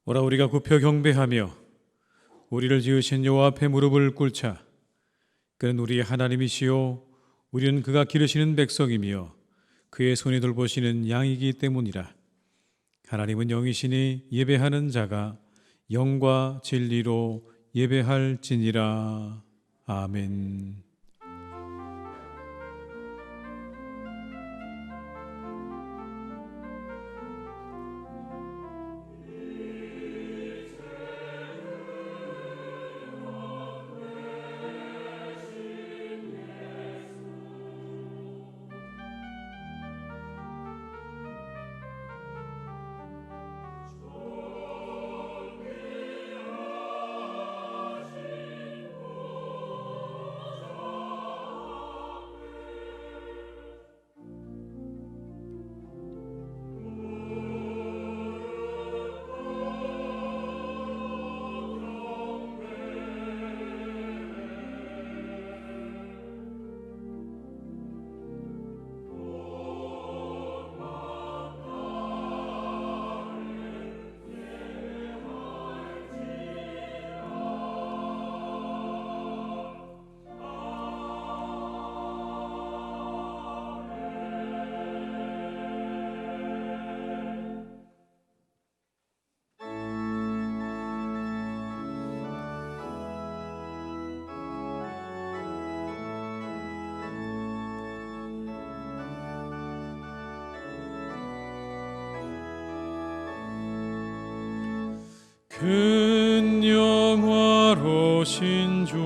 오라 우리가 굽혀 경배하며 우리를 지으신 여호와 앞에 무릎을 꿇자. 그는 우리의 하나님이시요 우리는 그가 기르시는 백성이며 그의 손이 돌보시는 양이기 때문이라. 하나님은 영이시니 예배하는 자가 영과 진리로 예배할지니라. 아멘. 큰 영화로신 주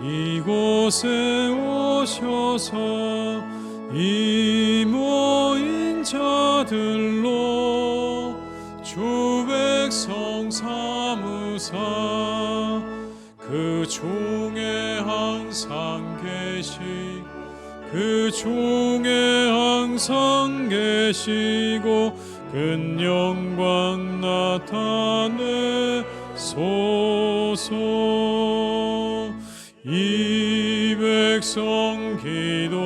이곳에 오셔서 이 모인 자들로 주 백성 삼으사 그 중에 항상 계시고 큰 영광 나타내소서. 이 백성 기도와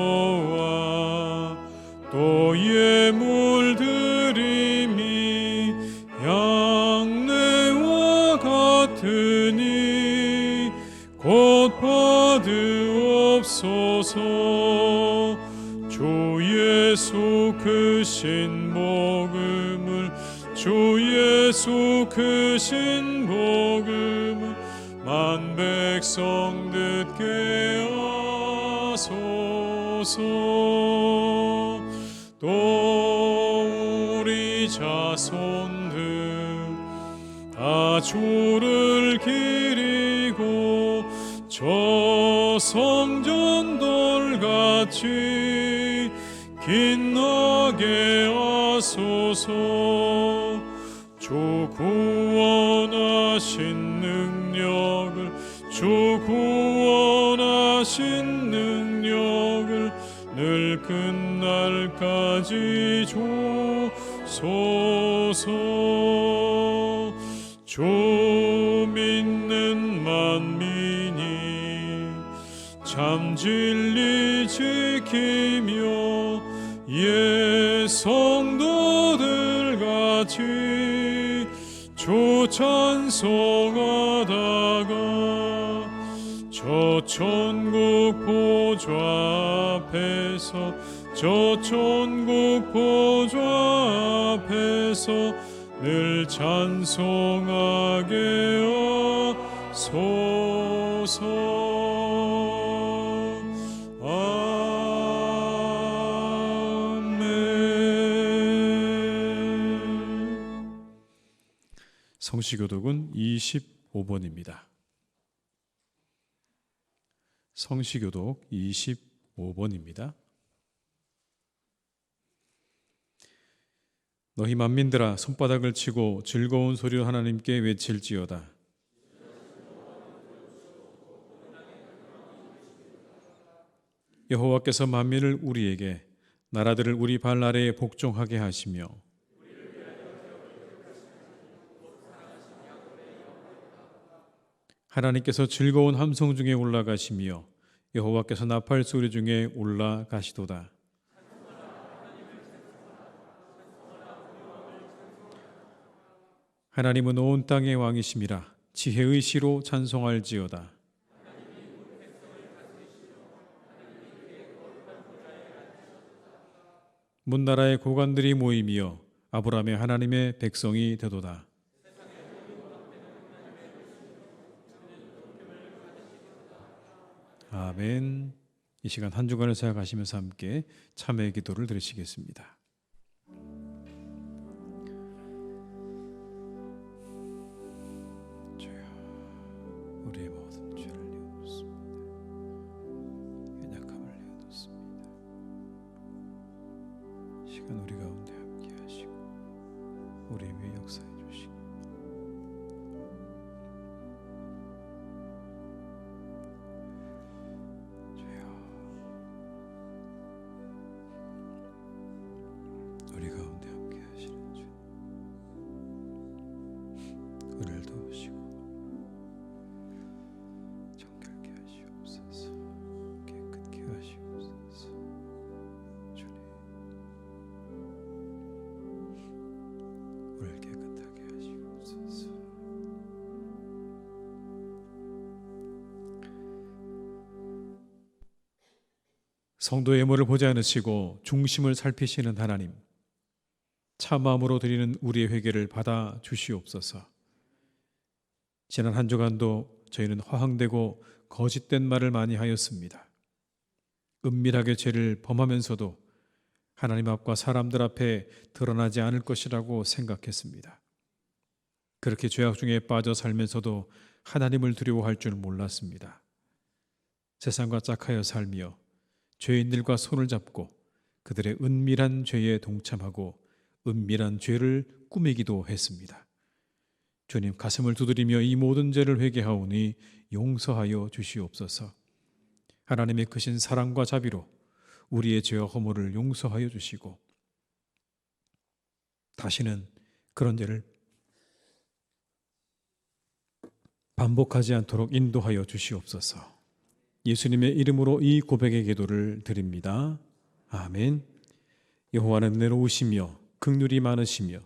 또 예물 드림이 양내와 같으니 곧 받으옵소서. 주 예수 크신 복음을 만 백성 듣게 하소서. 또 우리 자손들 다 주를 기리고 저 성전돌같이 빛나게 하소서. 주 구원하신 능력을 늘 끝날까지 주소서. 주 믿는 만민이 참 진리 지키며 예 성도들 같이 주 찬송하다가 저 천국 보좌 앞에서 늘 찬송하게 하소서. 성시교독은 25번입니다. 성시교독 25번입니다. 너희 만민들아 손바닥을 치고 즐거운 소리로 하나님께 외칠지어다. 여호와께서 만민을 우리에게 나라들을 우리 발 아래에 복종하게 하시며 하나님께서 즐거운 함성 중에 올라가시며 여호와께서 나팔 소리 중에 올라가시도다. 하나님은 온 땅의 왕이심이라. 지혜의 시로 찬송할지어다. 문나라의 고관들이 모이며 아브라함의 하나님의 백성이 되도다. 아멘. 이 시간 한 주간을 생각하시면서 함께 참회의 기도를 드리시겠습니다. 주여, 우리의 모든 죄를 내어놓습니다. 연약함을 내어놓습니다. 시간 우리 가운데 함께 하시고 우리 위에 역사해 주시고 우리 가운데 함께 하시는 주, 은혜를 도우시고 정결케 하시옵소서. 깨끗게 하시옵소서. 주님, 우리를 깨끗하게 하시옵소서. 성도의 예물을 보지 않으시고 중심을 살피시는 하나님, 참마음으로 드리는 우리의 회개를 받아 주시옵소서. 지난 한 주간도 저희는 허황되고 거짓된 말을 많이 하였습니다. 은밀하게 죄를 범하면서도 하나님 앞과 사람들 앞에 드러나지 않을 것이라고 생각했습니다. 그렇게 죄악 중에 빠져 살면서도 하나님을 두려워할 줄 몰랐습니다. 세상과 짝하여 살며 죄인들과 손을 잡고 그들의 은밀한 죄에 동참하고 은밀한 죄를 꾸미기도 했습니다. 주님, 가슴을 두드리며 이 모든 죄를 회개하오니 용서하여 주시옵소서. 하나님의 크신 사랑과 자비로 우리의 죄와 허물을 용서하여 주시고 다시는 그런 죄를 반복하지 않도록 인도하여 주시옵소서. 예수님의 이름으로 이 고백의 기도를 드립니다. 아멘. 여호와는 은혜로우시며 긍휼이 많으시며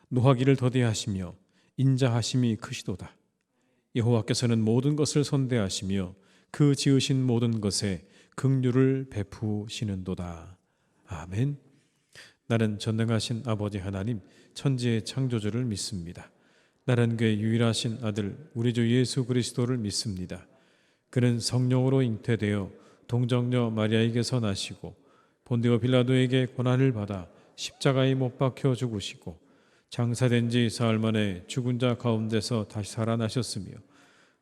노하기를 더디하시며 인자하심이 크시도다. 여호와께서는 모든 것을 선대하시며 그 지으신 모든 것에 긍휼을 베푸시는도다. 아멘. 나는 전능하신 아버지 하나님, 천지의 창조주를 믿습니다. 나는 그의 유일하신 아들 우리 주 예수 그리스도를 믿습니다. 그는 성령으로 잉태되어 동정녀 마리아에게서 나시고 본디오 빌라도에게 고난을 받아 십자가에 못 박혀 죽으시고 장사된 지 사흘 만에 죽은 자 가운데서 다시 살아나셨으며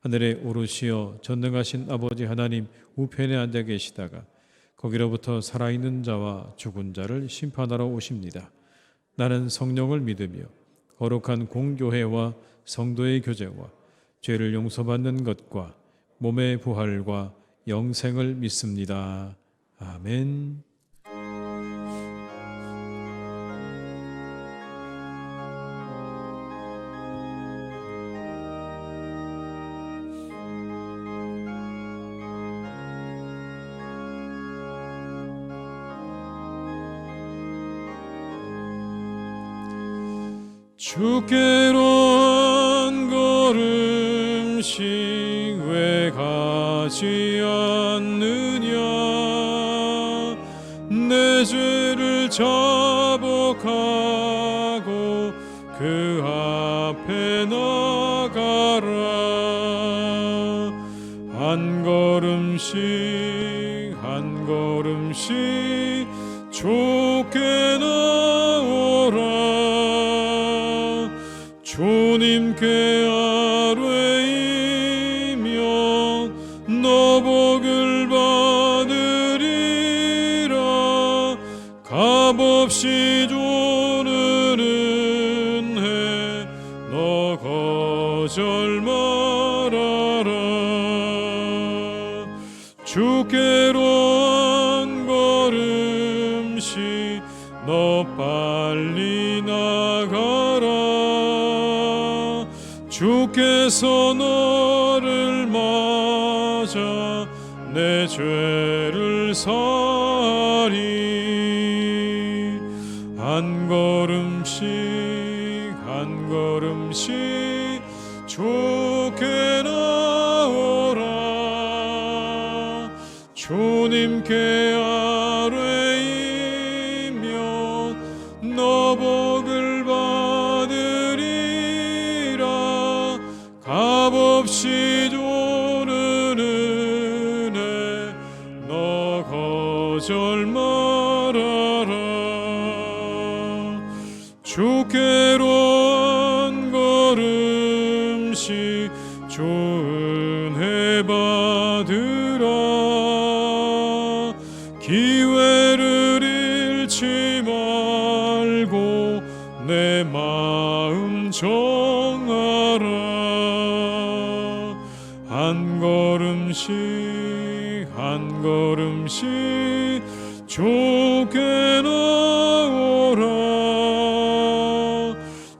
하늘에 오르시어 전능하신 아버지 하나님 우편에 앉아 계시다가 거기로부터 살아있는 자와 죽은 자를 심판하러 오십니다. 나는 성령을 믿으며 거룩한 공교회와 성도의 교제와 죄를 용서받는 것과 몸의 부활과 영생을 믿습니다. 아멘. 주께로 한 걸음씩 왜 가지 않느냐. 내 죄를 자복하고 그 앞에 나가라. 한 걸음씩 한 걸음씩 주께 나오라. 주님께 아뢰이며 너 복을 받으리라. 값없이 주는 은혜 너 거절 말아라. 주께로 한 걸음씩 너 빨리 나가라. 주께서 너를 맞아 내 죄를 사리. 한 걸음씩 한 걸음씩 좋게 나오라. 주님께 아뢰이면 너 복을 받으리라. 값없이 주는 은혜 너 거절 말아라. 주께로 한 걸음씩 주 은혜 받으라. 기회를 잃지 말고 내 마음 정하라. 한 걸음씩 한 걸음씩 좋게 나오라.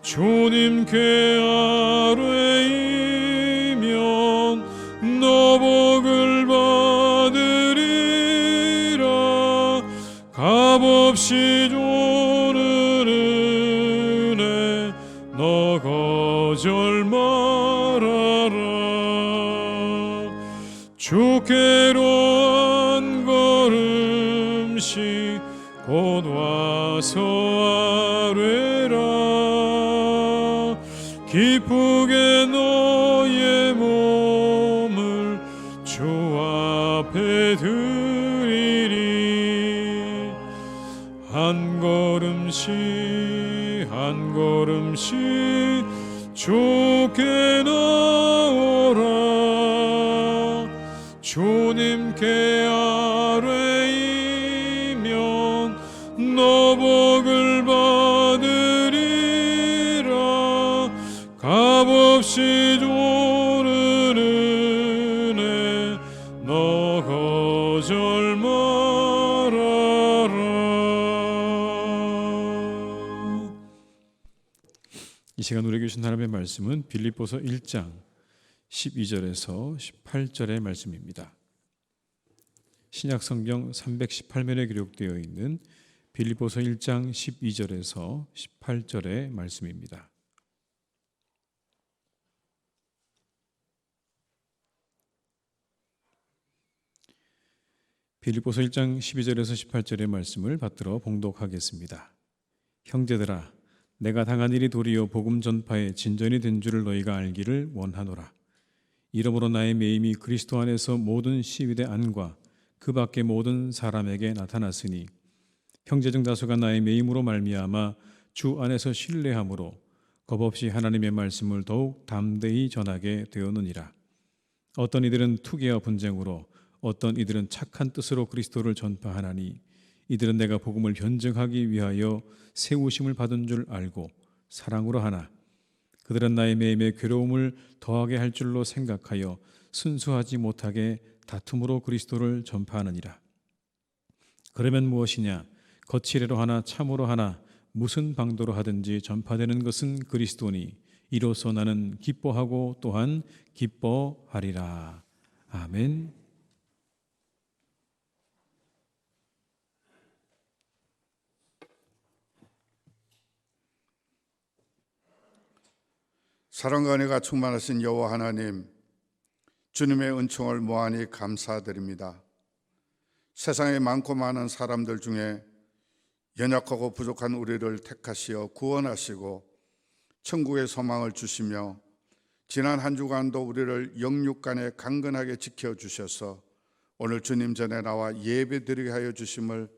주님께 아뢰이면 너 복을 받으리라. 값없이 주는 은혜 너 거절 말아라. 주께로 한 걸음씩 곧 와서 아뢰라. 기쁘게 너의 몸을 주 앞에 드리리. 한 걸음씩 한 걸음씩 좋게 나오라. 주님께 아뢰이면 너 복을 받으리라. 값없이 주는 은혜 너 거절 말아라. 이 시간 우리에게 주신 하나님의 말씀은 빌립보서 1장 12절에서 18절의 말씀입니다. 신약성경 318면에 기록되어 있는 빌립보서 1장 12절에서 18절의 말씀입니다. 빌립보서 1장 12절에서 18절의 말씀을 받들어 봉독하겠습니다. 형제들아, 내가 당한 일이 도리어 복음 전파에 진전이 된 줄을 너희가 알기를 원하노라. 이러므로 나의 매임이 그리스도 안에서 모든 시위대 안과 그 밖의 모든 사람에게 나타났으니 형제 중 다수가 나의 매임으로 말미암아 주 안에서 신뢰함으로 겁없이 하나님의 말씀을 더욱 담대히 전하게 되었느니라. 어떤 이들은 투기와 분쟁으로, 어떤 이들은 착한 뜻으로 그리스도를 전파하나니 이들은 내가 복음을 변증하기 위하여 세우심을 받은 줄 알고 사랑으로 하나 그들은 나의 매임에 괴로움을 더하게 할 줄로 생각하여 순수하지 못하게 다툼으로 그리스도를 전파하느니라. 그러면 무엇이냐? 거칠애로 하나 참으로 하나 무슨 방도로 하든지 전파되는 것은 그리스도니 이로써 나는 기뻐하고 또한 기뻐하리라. 아멘. 사랑과 은혜가 충만하신 여호와 하나님, 주님의 은총을 무한히 감사드립니다. 세상에 많고 많은 사람들 중에 연약하고 부족한 우리를 택하시어 구원하시고 천국의 소망을 주시며 지난 한 주간도 우리를 영육간에 강건하게 지켜주셔서 오늘 주님 전에 나와 예배드리게 하여 주심을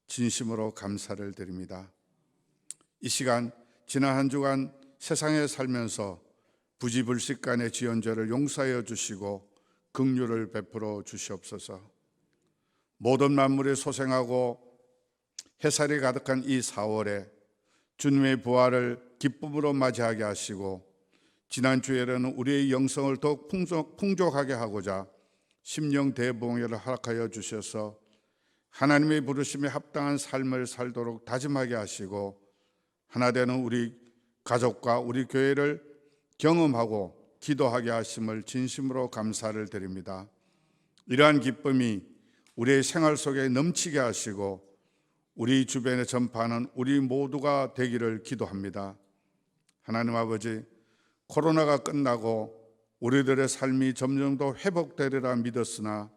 진심으로 감사를 드립니다. 이 시간 지난 한 주간 세상에 살면서 부지불식간의 지연죄를 용서하여 주시고 긍휼을 베풀어 주시옵소서. 모든 만물이 소생하고 해살이 가득한 이 4월에 주님의 부활을 기쁨으로 맞이하게 하시고 지난주에는 우리의 영성을 더욱 풍족하게 하고자 심령 대봉회를 허락하여 주셔서 하나님의 부르심에 합당한 삶을 살도록 다짐하게 하시고 하나 되는 우리 가족과 우리 교회를 경험하고 기도하게 하심을 진심으로 감사를 드립니다. 이러한 기쁨이 우리의 생활 속에 넘치게 하시고 우리 주변에 전파하는 우리 모두가 되기를 기도합니다. 하나님 아버지, 코로나가 끝나고 우리들의 삶이 점점 더 회복되리라 믿었으나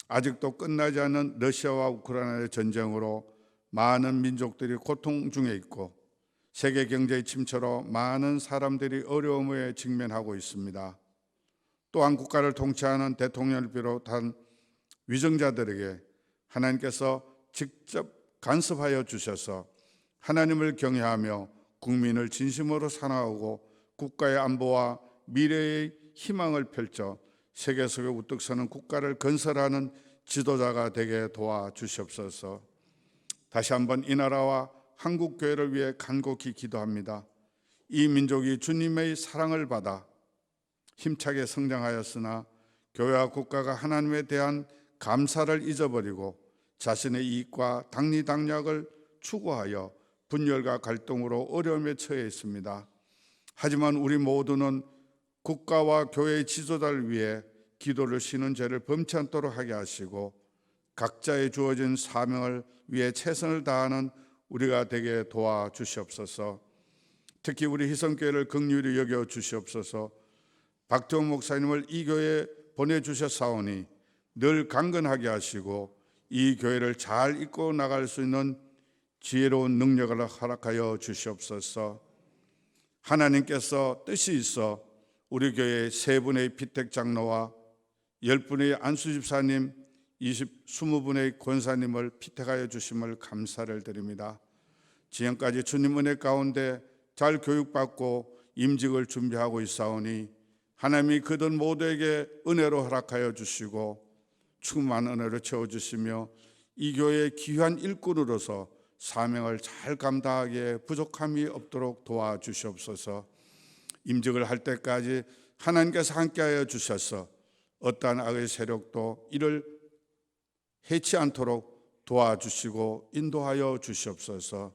아직도 끝나지 않은 러시아와 우크라이나의 전쟁으로 많은 민족들이 고통 중에 있고 세계 경제의 침체로 많은 사람들이 어려움에 직면하고 있습니다. 또한 국가를 통치하는 대통령을 비롯한 위정자들에게 하나님께서 직접 간섭하여 주셔서 하나님을 경외하며 국민을 진심으로 사랑하고 국가의 안보와 미래의 희망을 펼쳐 세계 속에 우뚝 서는 국가를 건설하는 지도자가 되게 도와주시옵소서. 다시 한번 이 나라와 한국 교회를 위해 간곡히 기도합니다. 이 민족이 주님의 사랑을 받아 힘차게 성장하였으나 교회와 국가가 하나님에 대한 감사를 잊어버리고 자신의 이익과 당리당략을 추구하여 분열과 갈등으로 어려움에 처해 있습니다. 하지만 우리 모두는 국가와 교회의 지도자를 위해 기도를 쉬는 죄를 범치 않도록 하게 하시고 각자의 주어진 사명을 위해 최선을 다하는 우리가 되게 도와주시옵소서. 특히 우리 희성교회를 긍휼히 여겨 주시옵소서. 박태원 목사님을 이 교회에 보내주셨사오니 늘 강건하게 하시고 이 교회를 잘 이끌어 나갈 수 있는 지혜로운 능력을 허락하여 주시옵소서. 하나님께서 뜻이 있어 우리 교회 3분의 피택 장로와 10분의 안수 집사님, 20분의 권사님을 피택하여 주심을 감사를 드립니다. 지금까지 주님 은혜 가운데 잘 교육받고 임직을 준비하고 있사오니 하나님이 그들 모두에게 은혜로 허락하여 주시고 충만한 은혜로 채워주시며 이 교회의 귀한 일꾼으로서 사명을 잘 감당하기에 부족함이 없도록 도와주시옵소서. 임직을 할 때까지 하나님께서 함께하여 주셔서 어떠한 악의 세력도 이를 해치 않도록 도와주시고 인도하여 주시옵소서.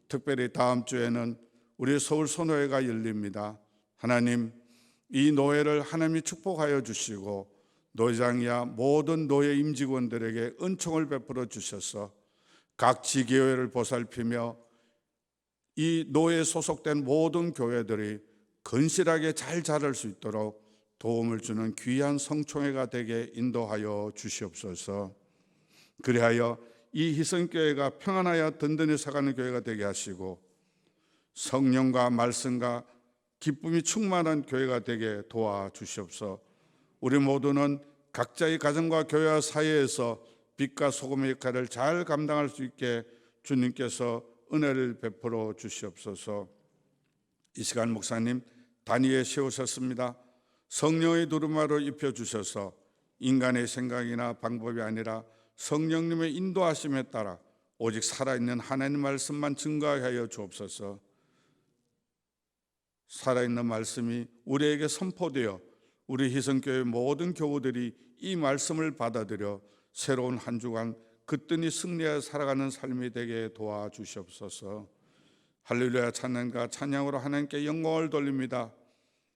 특별히 다음 주에는 우리 서울 선호회가 열립니다. 하나님, 이 노회를 하나님이 축복하여 주시고 노회장이야 모든 노회 임직원들에게 은총을 베풀어 주셔서 각 지교회를 보살피며 이 노회에 소속된 모든 교회들이 건실하게 잘 자랄 수 있도록 도움을 주는 귀한 성총회가 되게 인도하여 주시옵소서. 그리하여 이 희성교회가 평안하여 든든히 서가는 교회가 되게 하시고 성령과 말씀과 기쁨이 충만한 교회가 되게 도와주시옵소서. 우리 모두는 각자의 가정과 교회와 사회에서 빛과 소금의 역할을 잘 감당할 수 있게 주님께서 은혜를 베풀어 주시옵소서. 이 시간 목사님 단위에 세우셨습니다. 성령의 두루마로 입혀주셔서 인간의 생각이나 방법이 아니라 성령님의 인도하심에 따라 오직 살아있는 하나님 말씀만 증거하여 주옵소서. 살아있는 말씀이 우리에게 선포되어 우리 희성교회 모든 교우들이 이 말씀을 받아들여 새로운 한 주간 그뜬히 승리하여 살아가는 삶이 되게 도와주시옵소서. 할렐루야 찬양과 찬양으로 하나님께 영광을 돌립니다.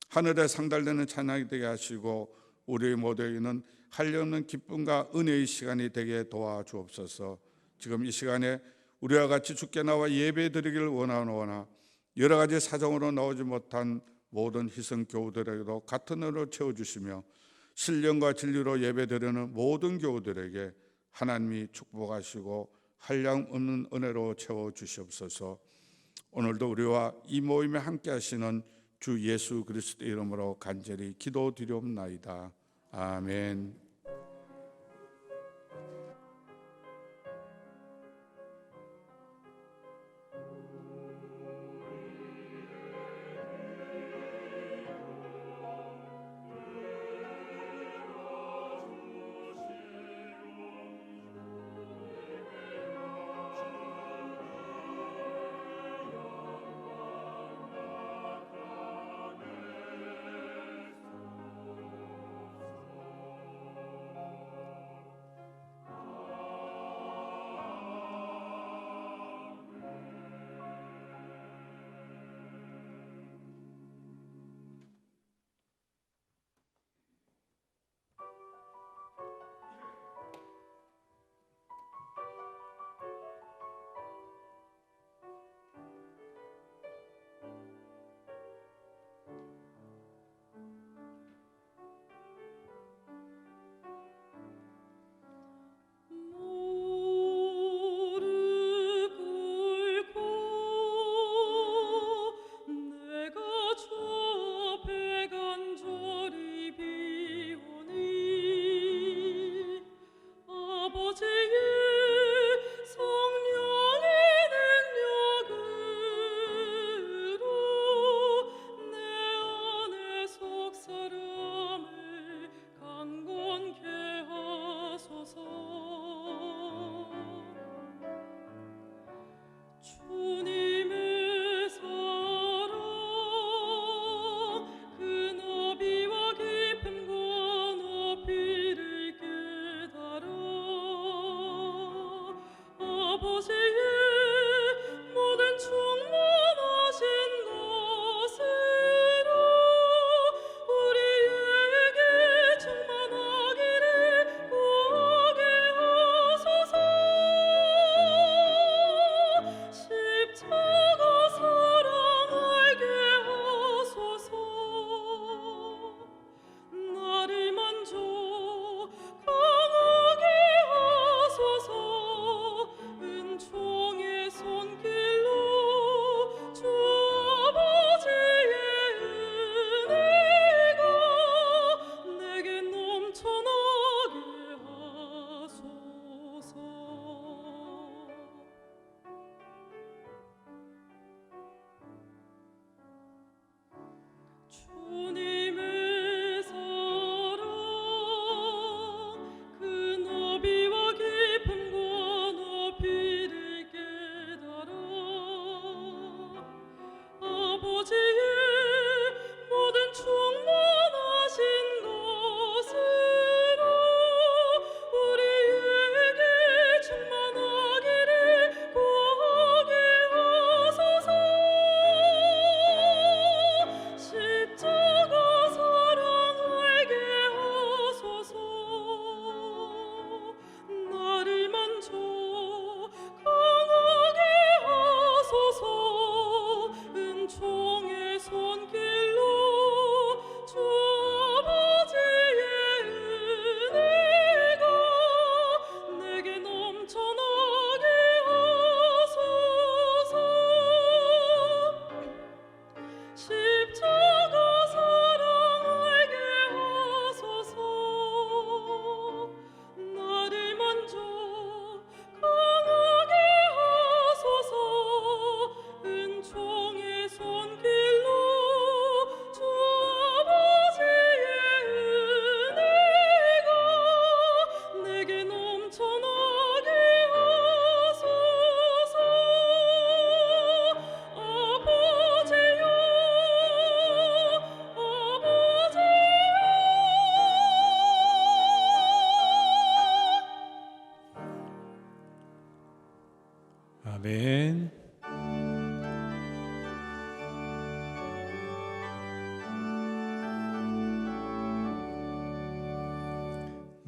하늘에 상달되는 찬양이 되게 하시고 우리 모두에게는 한량없는 기쁨과 은혜의 시간이 되게 도와주옵소서. 지금 이 시간에 우리와 같이 주께 나와 예배 드리기를 원하노나 여러 가지 사정으로 나오지 못한 모든 희성교우들에게도 같은 은혜로 채워주시며 신령과 진리로 예배드리는 모든 교우들에게 하나님이 축복하시고 한량없는 은혜로 채워주시옵소서. 오늘도 우리와 이 모임에 함께 하시는 주 예수 그리스도 이름으로 간절히 기도드리옵나이다. 아멘.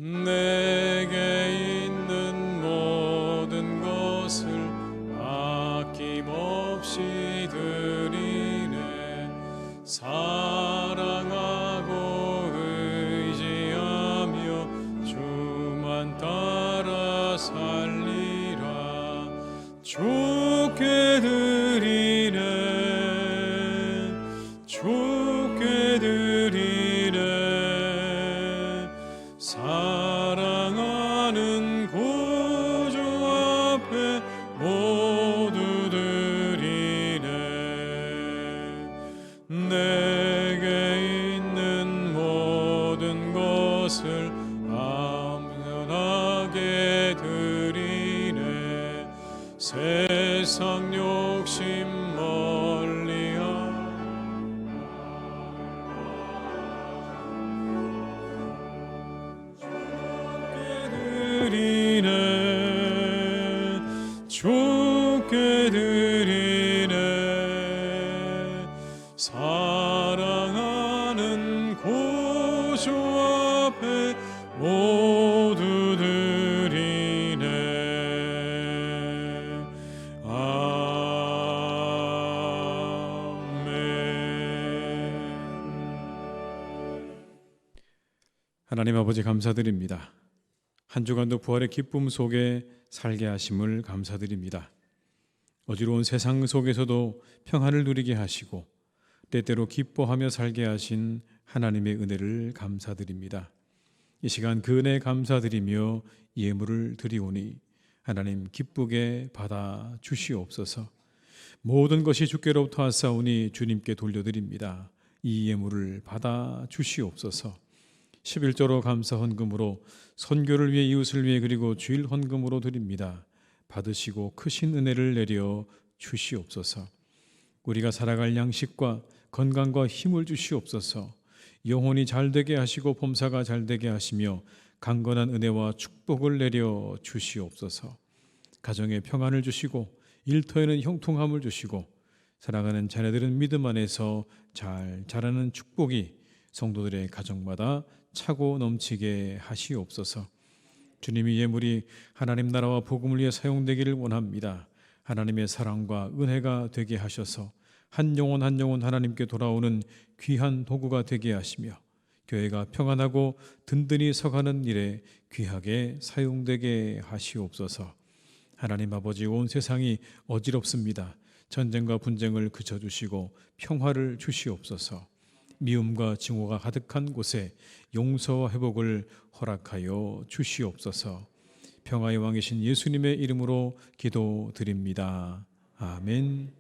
내게 있는 모든 것을 아낌없이 드리네. 사랑하고 의지하며 주만 따라 살리라. 주께 드리네, 주께 드리네. 사랑하는 구주 앞에 모두 드리네. 내게 있는 모든 것을 am연하게 드리네. 세상 욕심 멀리하고 주께 드리네. 사랑하는 구주 앞에 모두 드리네. 아멘. 하나님 아버지, 감사드립니다. 한 주간도 부활의 기쁨 속에 살게 하심을 감사드립니다. 어지러운 세상 속에서도 평안을 누리게 하시고 때때로 기뻐하며 살게 하신 하나님의 은혜를 감사드립니다. 이 시간 그 은혜에 감사드리며 예물을 드리오니 하나님 기쁘게 받아 주시옵소서. 모든 것이 주께로부터 왔사오니 주님께 돌려드립니다. 이 예물을 받아 주시옵소서. 11조로 감사 헌금으로 선교를 위해, 이웃을 위해, 그리고 주일 헌금으로 드립니다. 받으시고 크신 은혜를 내려 주시옵소서. 우리가 살아갈 양식과 건강과 힘을 주시옵소서. 영혼이 잘되게 하시고 범사가 잘되게 하시며 강건한 은혜와 축복을 내려 주시옵소서. 가정에 평안을 주시고 일터에는 형통함을 주시고 사랑하는 자녀들은 믿음 안에서 잘 자라는 축복이 성도들의 가정마다 차고 넘치게 하시옵소서. 주님의 예물이 하나님 나라와 복음을 위해 사용되기를 원합니다. 하나님의 사랑과 은혜가 되게 하셔서 한 영혼 한 영혼 하나님께 돌아오는 귀한 도구가 되게 하시며 교회가 평안하고 든든히 서가는 일에 귀하게 사용되게 하시옵소서. 하나님 아버지, 온 세상이 어지럽습니다. 전쟁과 분쟁을 그쳐주시고 평화를 주시옵소서. 미움과 증오가 가득한 곳에 용서와 회복을 허락하여 주시옵소서. 평화의 왕이신 예수님의 이름으로 기도드립니다. 아멘.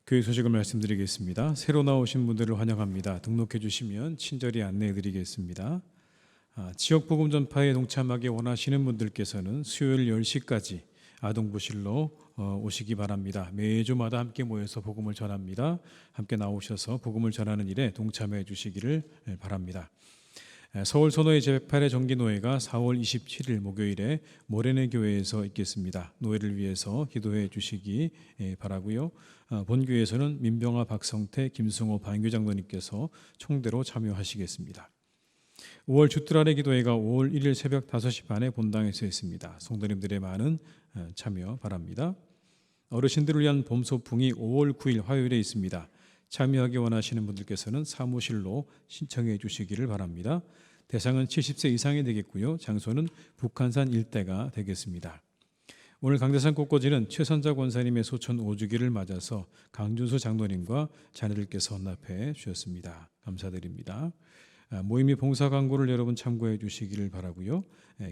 교회 소식을 말씀드리겠습니다. 새로 나오신 분들을 환영합니다. 등록해 주시면 친절히 안내해 드리겠습니다. 지역 복음 전파에 동참하기 원하시는 분들께서는 수요일 10시까지 아동부실로 오시기 바랍니다. 매주마다 함께 모여서 복음을 전합니다. 함께 나오셔서 복음을 전하는 일에 동참해 주시기를 바랍니다. 서울 선호의 제108회 정기노회가 4월 27일 목요일에 모래내 교회에서 있겠습니다. 노회를 위해서 기도해 주시기 바라고요. 본교회에서는 민병아, 박성태, 김승호 반교장로님께서 총대로 참여하시겠습니다. 5월 주뜰아래 기도회가 5월 1일 새벽 5시 반에 본당에서 있습니다. 성도님들의 많은 참여 바랍니다. 어르신들을 위한 봄 소풍이 5월 9일 화요일에 있습니다. 참여하기 원하시는 분들께서는 사무실로 신청해 주시기를 바랍니다. 대상은 70세 이상이 되겠고요. 장소는 북한산 일대가 되겠습니다. 오늘 강대상 꽃꽂이는 최선자 권사님의 소천 5주기를 맞아서 강준수 장로님과 자녀들께서 헌납해 주셨습니다. 감사드립니다. 모임이 봉사 광고를 여러분 참고해 주시기를 바라고요.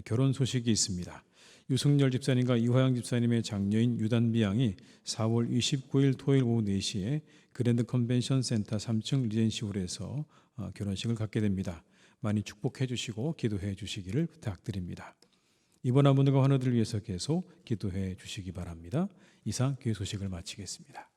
결혼 소식이 있습니다. 유승열 집사님과 이화영 집사님의 장녀인 유단비 양이 4월 29일 토요일 오후 4시에 그랜드 컨벤션 센터 3층 리젠시홀에서 결혼식을 갖게 됩니다. 많이 축복해 주시고 기도해 주시기를 부탁드립니다. 이번 아문과 환우들을 위해서 계속 기도해 주시기 바랍니다. 이상 교회 소식을 마치겠습니다.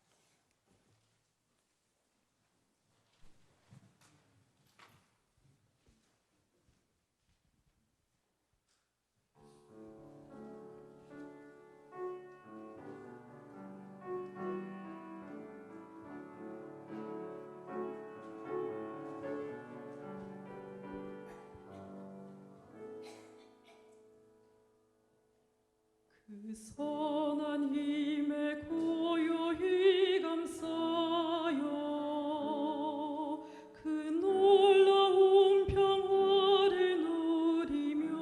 선한 힘에 고요히 감싸요. 그 놀라운 평화를 누리며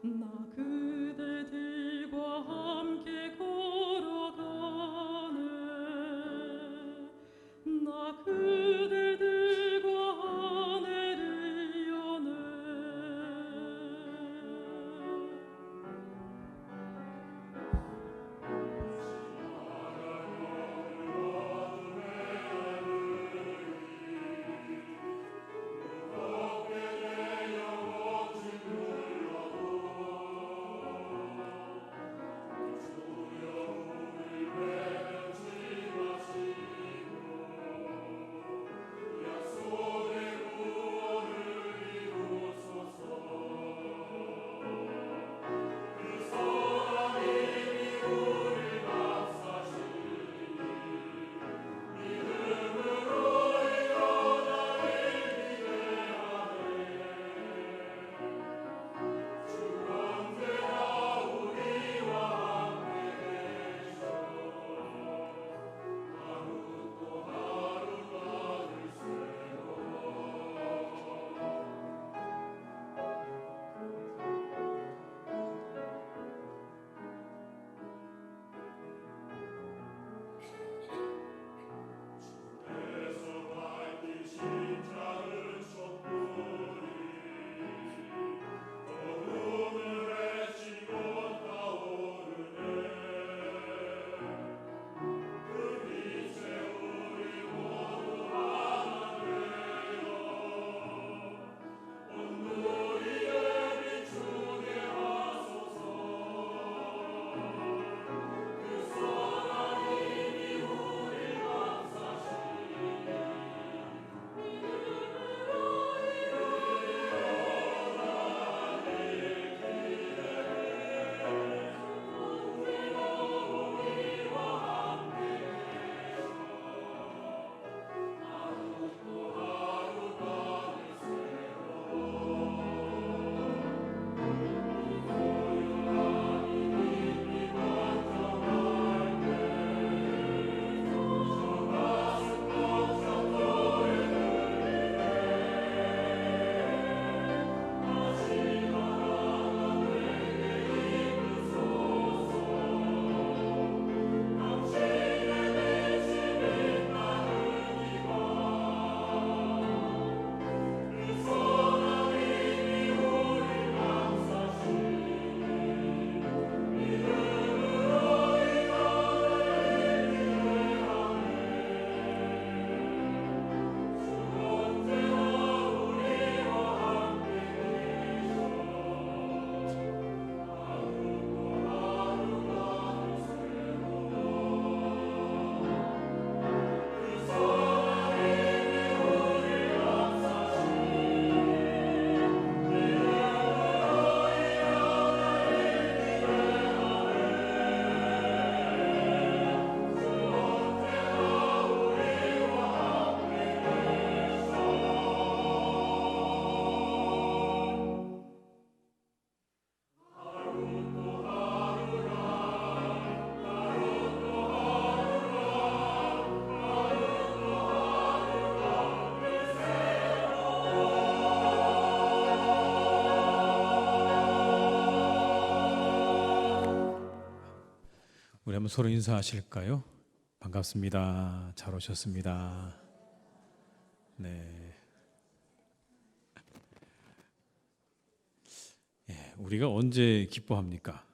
나 그대들과 함께 걸어가네. 나 그대들과 하늘을 여네. 우리 한번 서로 인사하실까요? 반갑습니다. 잘 오셨습니다. 네. 우리가 언제 기뻐합니까?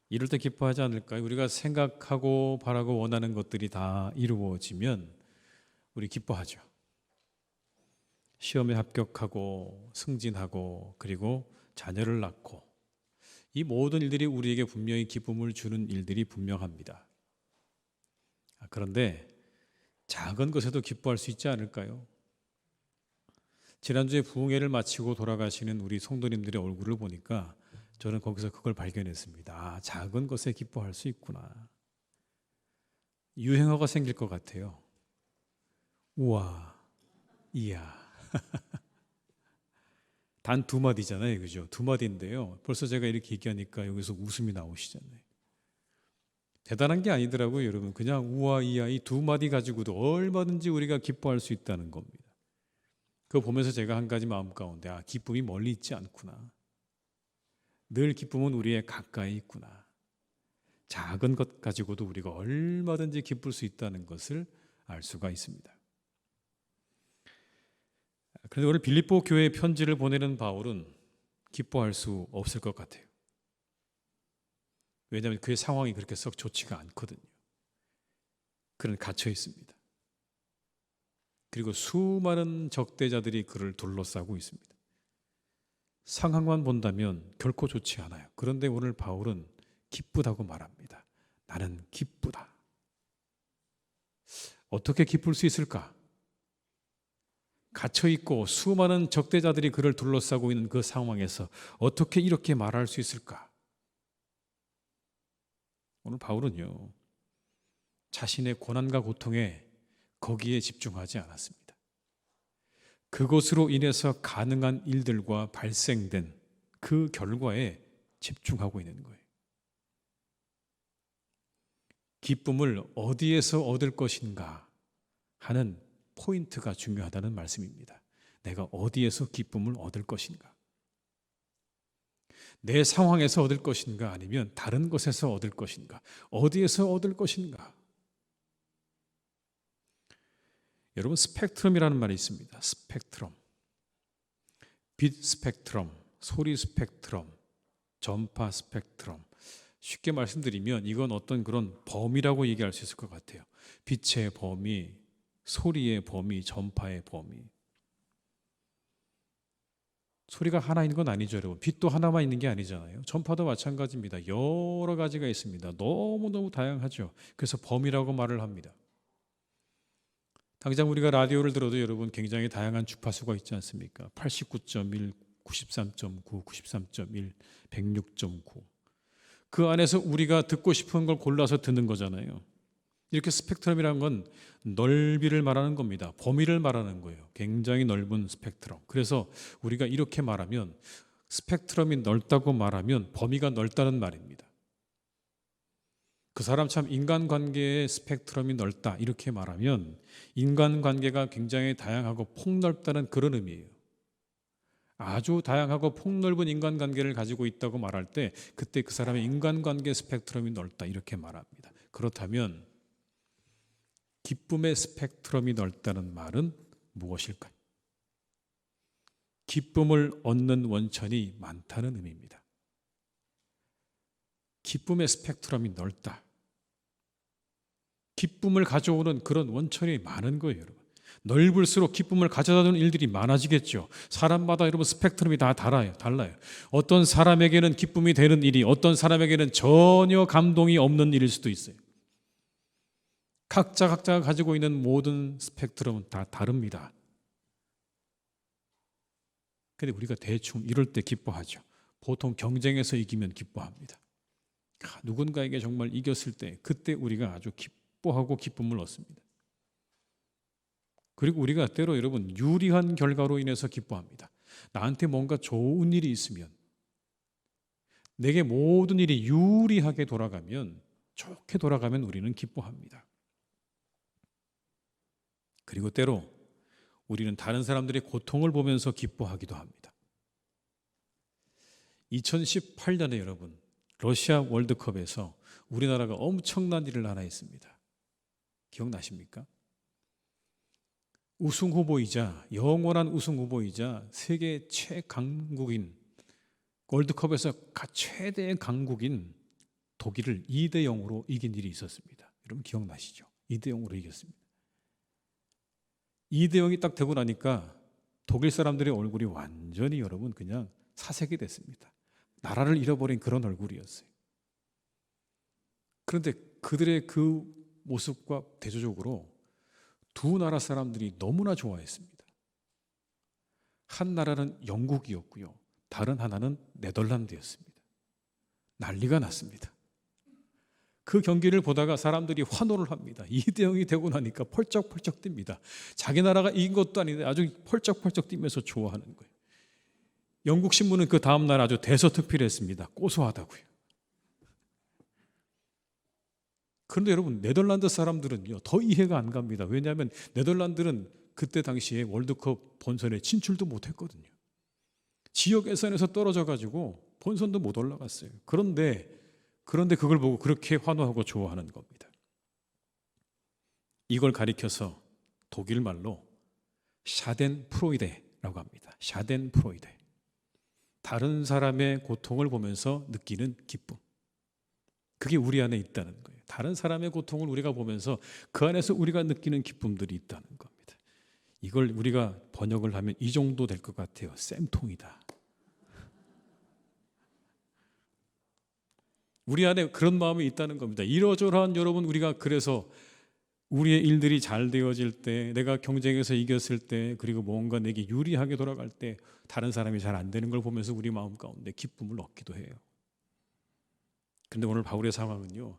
이럴 때 기뻐하지 않을까요? 우리가 생각하고 바라고 원하는 것들이 다 이루어지면 우리 기뻐하죠. 시험에 합격하고 승진하고 그리고 자녀를 낳고 이 모든 일들이 우리에게 분명히 기쁨을 주는 일들이 분명합니다. 그런데 작은 것에도 기뻐할 수 있지 않을까요? 지난주에 부흥회를 마치고 돌아가시는 우리 성도님들의 얼굴을 보니까 저는 거기서 그걸 발견했습니다. 작은 것에 기뻐할 수 있구나. 유행어가 생길 것 같아요. 우와, 이야. 단 두 마디잖아요, 그죠? 두 마디인데요. 벌써 제가 이렇게 얘기하니까 여기서 웃음이 나오시잖아요. 대단한 게 아니더라고요, 여러분. 그냥 우와 이야 이 두 마디 가지고도 얼마든지 우리가 기뻐할 수 있다는 겁니다. 그거 보면서 제가 한 가지 마음 가운데 기쁨이 멀리 있지 않구나. 늘 기쁨은 우리의 가까이 있구나. 작은 것 가지고도 우리가 얼마든지 기쁠 수 있다는 것을 알 수가 있습니다. 그런데 오늘 빌립보 교회에 편지를 보내는 바울은 기뻐할 수 없을 것 같아요. 왜냐하면 그의 상황이 그렇게 썩 좋지가 않거든요. 그는 갇혀 있습니다. 그리고 수많은 적대자들이 그를 둘러싸고 있습니다. 상황만 본다면 결코 좋지 않아요. 그런데 오늘 바울은 기쁘다고 말합니다. 나는 기쁘다. 어떻게 기쁠 수 있을까? 갇혀있고 수많은 적대자들이 그를 둘러싸고 있는 그 상황에서 어떻게 이렇게 말할 수 있을까? 오늘 바울은요, 자신의 고난과 고통에 거기에 집중하지 않았습니다. 그것으로 인해서 가능한 일들과 발생된 그 결과에 집중하고 있는 거예요. 기쁨을 어디에서 얻을 것인가 하는 포인트가 중요하다는 말씀입니다. 내가 어디에서 기쁨을 얻을 것인가? 내 상황에서 얻을 것인가 아니면 다른 곳에서 얻을 것인가? 어디에서 얻을 것인가? 여러분 스펙트럼이라는 말이 있습니다. 스펙트럼. 빛 스펙트럼, 소리 스펙트럼, 전파 스펙트럼. 쉽게 말씀드리면 이건 어떤 그런 범위라고 얘기할 수 있을 것 같아요. 빛의 범위, 소리의 범위, 전파의 범위. 소리가 하나 있는 건 아니죠, 여러분. 빛도 하나만 있는 게 아니잖아요. 전파도 마찬가지입니다. 여러 가지가 있습니다. 너무너무 다양하죠. 그래서 범위라고 말을 합니다. 당장 우리가 라디오를 들어도 여러분 굉장히 다양한 주파수가 있지 않습니까? 89.1, 93.9, 93.1, 106.9. 그 안에서 우리가 듣고 싶은 걸 골라서 듣는 거잖아요. 이렇게 스펙트럼이라는 건 넓이를 말하는 겁니다. 범위를 말하는 거예요. 굉장히 넓은 스펙트럼. 그래서 우리가 이렇게 말하면 스펙트럼이 넓다고 말하면 범위가 넓다는 말입니다. 그 사람 참 인간관계의 스펙트럼이 넓다 이렇게 말하면 인간관계가 굉장히 다양하고 폭넓다는 그런 의미예요. 아주 다양하고 폭넓은 인간관계를 가지고 있다고 말할 때 그때 그 사람의 인간관계 스펙트럼이 넓다 이렇게 말합니다. 그렇다면 기쁨의 스펙트럼이 넓다는 말은 무엇일까요? 기쁨을 얻는 원천이 많다는 의미입니다. 기쁨의 스펙트럼이 넓다. 기쁨을 가져오는 그런 원천이 많은 거예요, 여러분. 넓을수록 기쁨을 가져다주는 일들이 많아지겠죠. 사람마다 여러분 스펙트럼이 다 달라요. 어떤 사람에게는 기쁨이 되는 일이 어떤 사람에게는 전혀 감동이 없는 일일 수도 있어요. 각자가 가지고 있는 모든 스펙트럼은 다 다릅니다. 그런데 우리가 대충 이럴 때 기뻐하죠. 보통 경쟁에서 이기면 기뻐합니다. 누군가에게 정말 이겼을 때 그때 우리가 아주 기뻐하고 기쁨을 얻습니다. 그리고 우리가 때로 여러분 유리한 결과로 인해서 기뻐합니다. 나한테 뭔가 좋은 일이 있으면 내게 모든 일이 유리하게 돌아가면 좋게 돌아가면 우리는 기뻐합니다. 그리고 때로 우리는 다른 사람들의 고통을 보면서 기뻐하기도 합니다. 2018년에 여러분 러시아 월드컵에서 우리나라가 엄청난 일을 하나 했습니다. 기억나십니까? 우승 후보이자 영원한 우승 후보이자 세계 최강국인 월드컵에서 최대 강국인 독일을 2대0으로 이긴 일이 있었습니다. 여러분 기억나시죠? 2대0으로 이겼습니다. 2대0이 딱 되고 나니까 독일 사람들의 얼굴이 완전히 여러분 그냥 사색이 됐습니다. 나라를 잃어버린 그런 얼굴이었어요. 그런데 그들의 그 모습과 대조적으로 두 나라 사람들이 너무나 좋아했습니다. 한 나라는 영국이었고요. 다른 하나는 네덜란드였습니다. 난리가 났습니다. 그 경기를 보다가 사람들이 환호를 합니다. 2대0이 되고 나니까 펄쩍펄쩍 뜁니다. 자기 나라가 이긴 것도 아닌데 아주 펄쩍펄쩍 뛰면서 좋아하는 거예요. 영국 신문은 그 다음 날 아주 대서특필했습니다. 고소하다고요. 그런데 여러분, 네덜란드 사람들은요 더 이해가 안 갑니다. 왜냐하면 네덜란드는 그때 당시에 월드컵 본선에 진출도 못했거든요. 지역 예선에서 떨어져 가지고 본선도 못 올라갔어요. 그런데 그걸 보고 그렇게 환호하고 좋아하는 겁니다. 이걸 가리켜서 독일 말로 샤덴프로이데라고 합니다. 샤덴프로이데. 다른 사람의 고통을 보면서 느끼는 기쁨. 그게 우리 안에 있다는 거예요. 다른 사람의 고통을 우리가 보면서 그 안에서 우리가 느끼는 기쁨들이 있다는 겁니다. 이걸 우리가 번역을 하면 이 정도 될 것 같아요. 쌤통이다. 우리 안에 그런 마음이 있다는 겁니다. 이러저러한 여러분, 우리가 그래서 우리의 일들이 잘 되어질 때, 내가 경쟁에서 이겼을 때, 그리고 뭔가 내게 유리하게 돌아갈 때 다른 사람이 잘 안 되는 걸 보면서 우리 마음 가운데 기쁨을 얻기도 해요. 그런데 오늘 바울의 상황은요,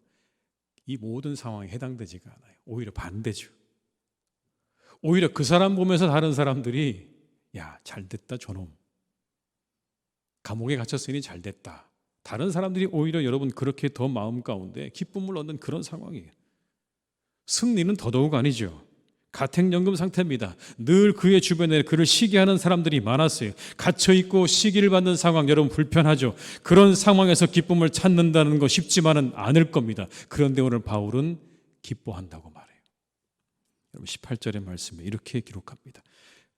이 모든 상황에 해당되지가 않아요. 오히려 반대죠. 오히려 그 사람 보면서 다른 사람들이 야, 잘됐다 저놈. 감옥에 갇혔으니 잘됐다. 다른 사람들이 오히려 여러분 그렇게 더 마음 가운데 기쁨을 얻는 그런 상황이에요. 승리는 더더욱 아니죠. 가택연금 상태입니다. 늘 그의 주변에 그를 시기하는 사람들이 많았어요. 갇혀있고 시기를 받는 상황, 여러분 불편하죠. 그런 상황에서 기쁨을 찾는다는 거 쉽지만은 않을 겁니다. 그런데 오늘 바울은 기뻐한다고 말해요. 여러분 18절의 말씀에 이렇게 기록합니다.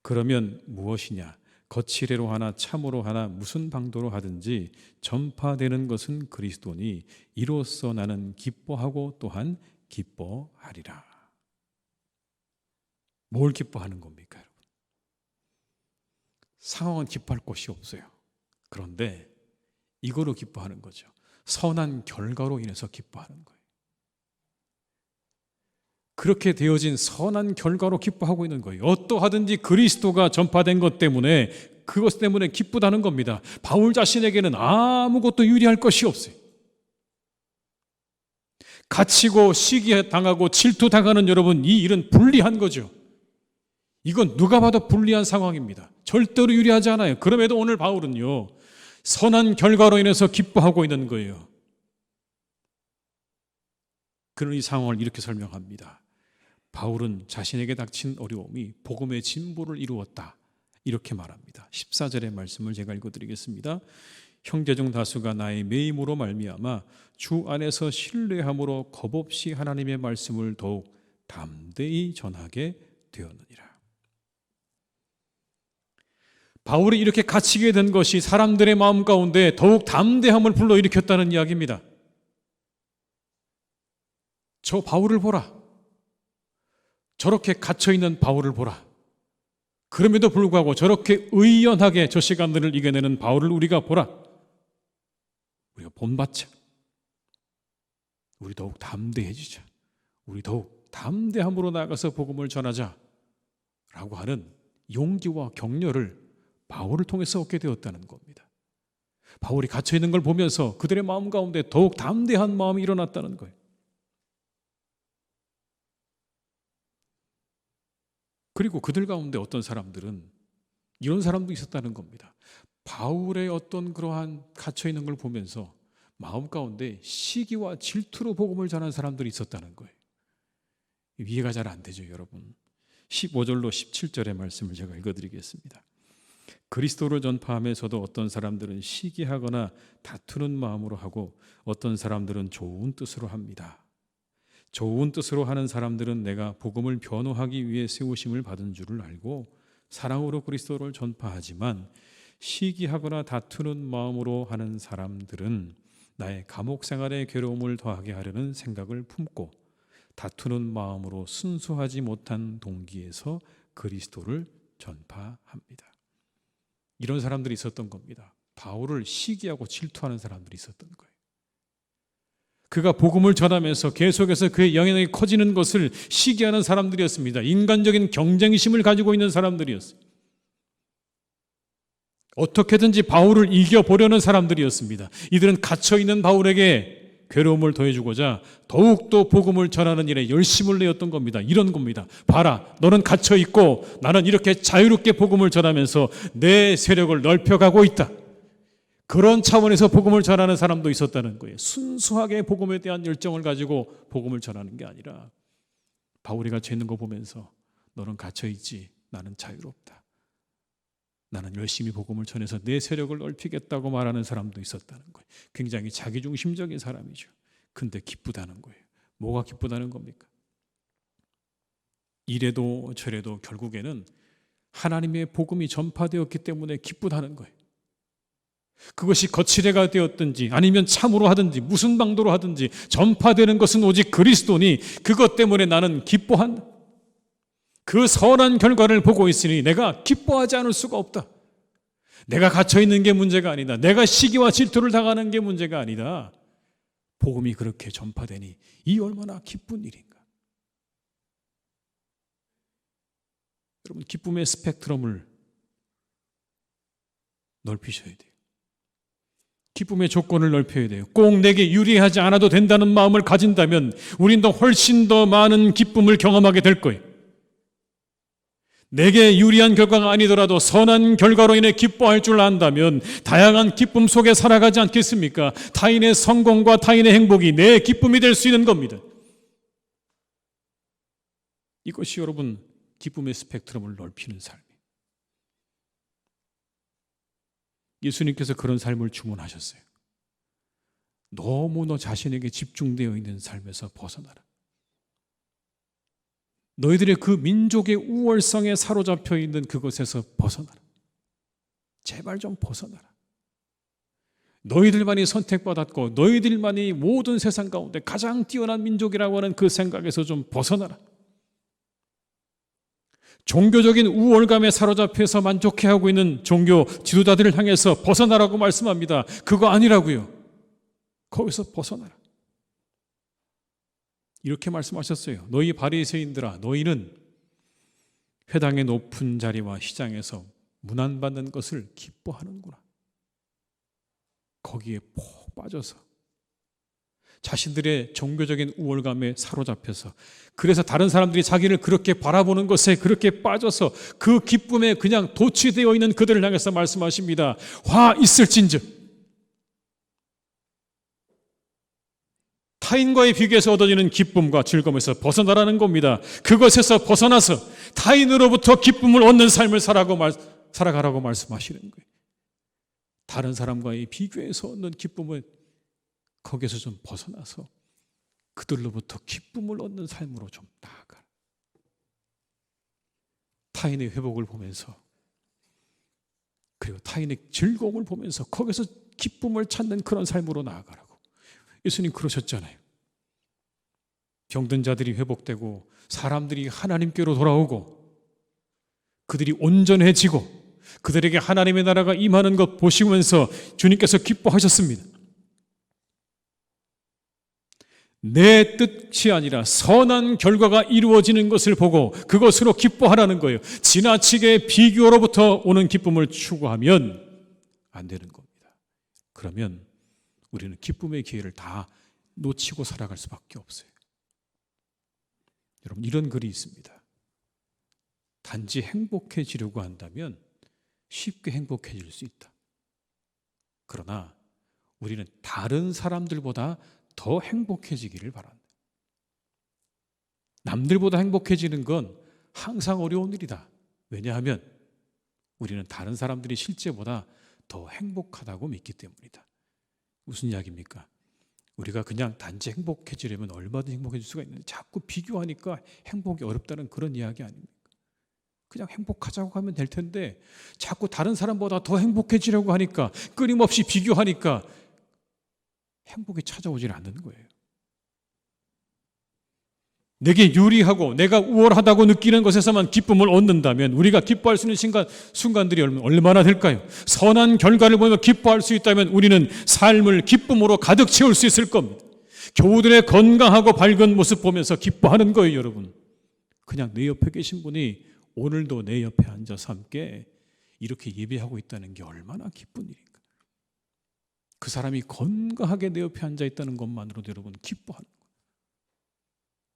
그러면 무엇이냐? 거칠애로 하나 참으로 하나 무슨 방도로 하든지 전파되는 것은 그리스도니 이로써 나는 기뻐하고 또한 기뻐하리라. 뭘 기뻐하는 겁니까, 여러분? 상황은 기뻐할 곳이 없어요. 그런데 이거로 기뻐하는 거죠. 선한 결과로 인해서 기뻐하는 거예요. 그렇게 되어진 선한 결과로 기뻐하고 있는 거예요. 어떠하든지 그리스도가 전파된 것 때문에, 그것 때문에 기쁘다는 겁니다. 바울 자신에게는 아무것도 유리할 것이 없어요. 갇히고 시기당하고 질투당하는 여러분, 이 일은 불리한 거죠. 이건 누가 봐도 불리한 상황입니다. 절대로 유리하지 않아요. 그럼에도 오늘 바울은요, 선한 결과로 인해서 기뻐하고 있는 거예요. 그런 이 상황을 이렇게 설명합니다. 바울은 자신에게 닥친 어려움이 복음의 진보를 이루었다, 이렇게 말합니다. 14절의 말씀을 제가 읽어드리겠습니다. 형제 중 다수가 나의 매임으로 말미암아 주 안에서 신뢰함으로 겁없이 하나님의 말씀을 더욱 담대히 전하게 되었느니라. 바울이 이렇게 갇히게 된 것이 사람들의 마음 가운데 더욱 담대함을 불러일으켰다는 이야기입니다. 저 바울을 보라. 저렇게 갇혀있는 바울을 보라. 그럼에도 불구하고 저렇게 의연하게 저 시간들을 이겨내는 바울을 우리가 보라. 우리가 본받자. 우리 더욱 담대해지자. 우리 더욱 담대함으로 나아가서 복음을 전하자 라고 하는 용기와 격려를 바울을 통해서 얻게 되었다는 겁니다. 바울이 갇혀있는 걸 보면서 그들의 마음 가운데 더욱 담대한 마음이 일어났다는 거예요. 그리고 그들 가운데 어떤 사람들은 이런 사람도 있었다는 겁니다. 바울의 어떤 그러한 갇혀있는 걸 보면서 마음 가운데 시기와 질투로 복음을 전한 사람들이 있었다는 거예요. 이해가 잘 안 되죠, 여러분. 15절로 17절의 말씀을 제가 읽어드리겠습니다. 그리스도를 전파하면서도 어떤 사람들은 시기하거나 다투는 마음으로 하고 어떤 사람들은 좋은 뜻으로 합니다. 좋은 뜻으로 하는 사람들은 내가 복음을 변호하기 위해 세우심을 받은 줄을 알고 사랑으로 그리스도를 전파하지만 시기하거나 다투는 마음으로 하는 사람들은 나의 감옥 생활의 괴로움을 더하게 하려는 생각을 품고 다투는 마음으로 순수하지 못한 동기에서 그리스도를 전파합니다. 이런 사람들이 있었던 겁니다. 바울을 시기하고 질투하는 사람들이 있었던 거예요. 그가 복음을 전하면서 계속해서 그의 영향력이 커지는 것을 시기하는 사람들이었습니다. 인간적인 경쟁심을 가지고 있는 사람들이었어요. 어떻게든지 바울을 이겨보려는 사람들이었습니다. 이들은 갇혀있는 바울에게 괴로움을 더해주고자 더욱더 복음을 전하는 일에 열심을 내었던 겁니다. 이런 겁니다. 봐라, 너는 갇혀있고 나는 이렇게 자유롭게 복음을 전하면서 내 세력을 넓혀가고 있다. 그런 차원에서 복음을 전하는 사람도 있었다는 거예요. 순수하게 복음에 대한 열정을 가지고 복음을 전하는 게 아니라 바울이 갇혀있는 거 보면서 너는 갇혀있지, 나는 자유롭다. 나는 열심히 복음을 전해서 내 세력을 넓히겠다고 말하는 사람도 있었다는 거예요. 굉장히 자기중심적인 사람이죠. 근데 기쁘다는 거예요. 뭐가 기쁘다는 겁니까? 이래도 저래도 결국에는 하나님의 복음이 전파되었기 때문에 기쁘다는 거예요. 그것이 거칠애가 되었든지 아니면 참으로 하든지 무슨 방도로 하든지 전파되는 것은 오직 그리스도니 그것 때문에 나는 기뻐한다. 그 선한 결과를 보고 있으니 내가 기뻐하지 않을 수가 없다. 내가 갇혀있는 게 문제가 아니다. 내가 시기와 질투를 당하는 게 문제가 아니다. 복음이 그렇게 전파되니 이 얼마나 기쁜 일인가. 여러분, 기쁨의 스펙트럼을 넓히셔야 돼요. 기쁨의 조건을 넓혀야 돼요. 꼭 내게 유리하지 않아도 된다는 마음을 가진다면 우린 더 훨씬 더 많은 기쁨을 경험하게 될 거예요. 내게 유리한 결과가 아니더라도 선한 결과로 인해 기뻐할 줄 안다면 다양한 기쁨 속에 살아가지 않겠습니까? 타인의 성공과 타인의 행복이 내 기쁨이 될 수 있는 겁니다. 이것이 여러분 기쁨의 스펙트럼을 넓히는 삶이에요. 예수님께서 그런 삶을 주문하셨어요. 너무 너 자신에게 집중되어 있는 삶에서 벗어나라. 너희들의 그 민족의 우월성에 사로잡혀 있는 그것에서 벗어나라. 제발 좀 벗어나라. 너희들만이 선택받았고 너희들만이 모든 세상 가운데 가장 뛰어난 민족이라고 하는 그 생각에서 좀 벗어나라. 종교적인 우월감에 사로잡혀서 만족해하고 있는 종교 지도자들을 향해서 벗어나라고 말씀합니다. 그거 아니라고요. 거기서 벗어나라. 이렇게 말씀하셨어요. 너희 바리새인들아, 너희는 회당의 높은 자리와 시장에서 문안받는 것을 기뻐하는구나. 거기에 푹 빠져서 자신들의 종교적인 우월감에 사로잡혀서 그래서 다른 사람들이 자기를 그렇게 바라보는 것에 그렇게 빠져서 그 기쁨에 그냥 도취되어 있는 그들을 향해서 말씀하십니다. 화 있을진즉 타인과의 비교에서 얻어지는 기쁨과 즐거움에서 벗어나라는 겁니다. 그것에서 벗어나서 타인으로부터 기쁨을 얻는 삶을 살아가라고 말씀하시는 거예요. 다른 사람과의 비교에서 얻는 기쁨은 거기에서 좀 벗어나서 그들로부터 기쁨을 얻는 삶으로 좀 나아가라. 타인의 회복을 보면서 그리고 타인의 즐거움을 보면서 거기서 기쁨을 찾는 그런 삶으로 나아가라고. 예수님 그러셨잖아요. 병든 자들이 회복되고 사람들이 하나님께로 돌아오고 그들이 온전해지고 그들에게 하나님의 나라가 임하는 것 보시면서 주님께서 기뻐하셨습니다. 내 뜻이 아니라 선한 결과가 이루어지는 것을 보고 그것으로 기뻐하라는 거예요. 지나치게 비교로부터 오는 기쁨을 추구하면 안 되는 겁니다. 그러면 우리는 기쁨의 기회를 다 놓치고 살아갈 수밖에 없어요. 여러분, 이런 글이 있습니다. 단지 행복해지려고 한다면 쉽게 행복해질 수 있다. 그러나 우리는 다른 사람들보다 더 행복해지기를 바란다. 남들보다 행복해지는 건 항상 어려운 일이다. 왜냐하면 우리는 다른 사람들이 실제보다 더 행복하다고 믿기 때문이다. 무슨 이야기입니까? 우리가 그냥 단지 행복해지려면 얼마든지 행복해질 수가 있는데 자꾸 비교하니까 행복이 어렵다는 그런 이야기 아닙니까? 그냥 행복하자고 하면 될 텐데 자꾸 다른 사람보다 더 행복해지려고 하니까 끊임없이 비교하니까 행복이 찾아오질 않는 거예요. 내게 유리하고 내가 우월하다고 느끼는 것에서만 기쁨을 얻는다면 우리가 기뻐할 수 있는 순간들이 얼마나 될까요? 선한 결과를 보며 기뻐할 수 있다면 우리는 삶을 기쁨으로 가득 채울 수 있을 겁니다. 교우들의 건강하고 밝은 모습 보면서 기뻐하는 거예요, 여러분. 그냥 내 옆에 계신 분이 오늘도 내 옆에 앉아서 함께 이렇게 예배하고 있다는 게 얼마나 기쁜 일인가. 그 사람이 건강하게 내 옆에 앉아 있다는 것만으로도 여러분 기뻐하는 거예요.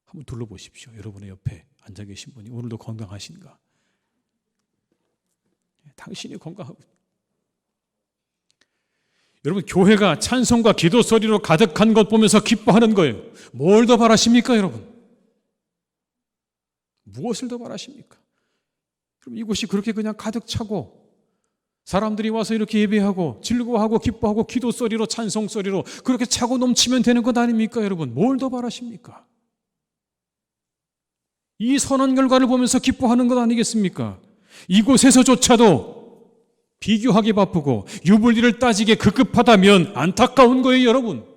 한번 둘러보십시오. 여러분의 옆에 앉아 계신 분이 오늘도 건강하신가? 당신이 건강하고, 여러분 교회가 찬송과 기도 소리로 가득한 것 보면서 기뻐하는 거예요. 뭘 더 바라십니까 여러분? 무엇을 더 바라십니까? 그럼 이곳이 그렇게 그냥 가득 차고 사람들이 와서 이렇게 예배하고 즐거워하고 기뻐하고 기도 소리로 찬송 소리로 그렇게 차고 넘치면 되는 것 아닙니까 여러분? 뭘 더 바라십니까? 이 선한 결과를 보면서 기뻐하는 것 아니겠습니까? 이곳에서조차도 비교하기 바쁘고 유불리를 따지게 급급하다면 안타까운 거예요 여러분.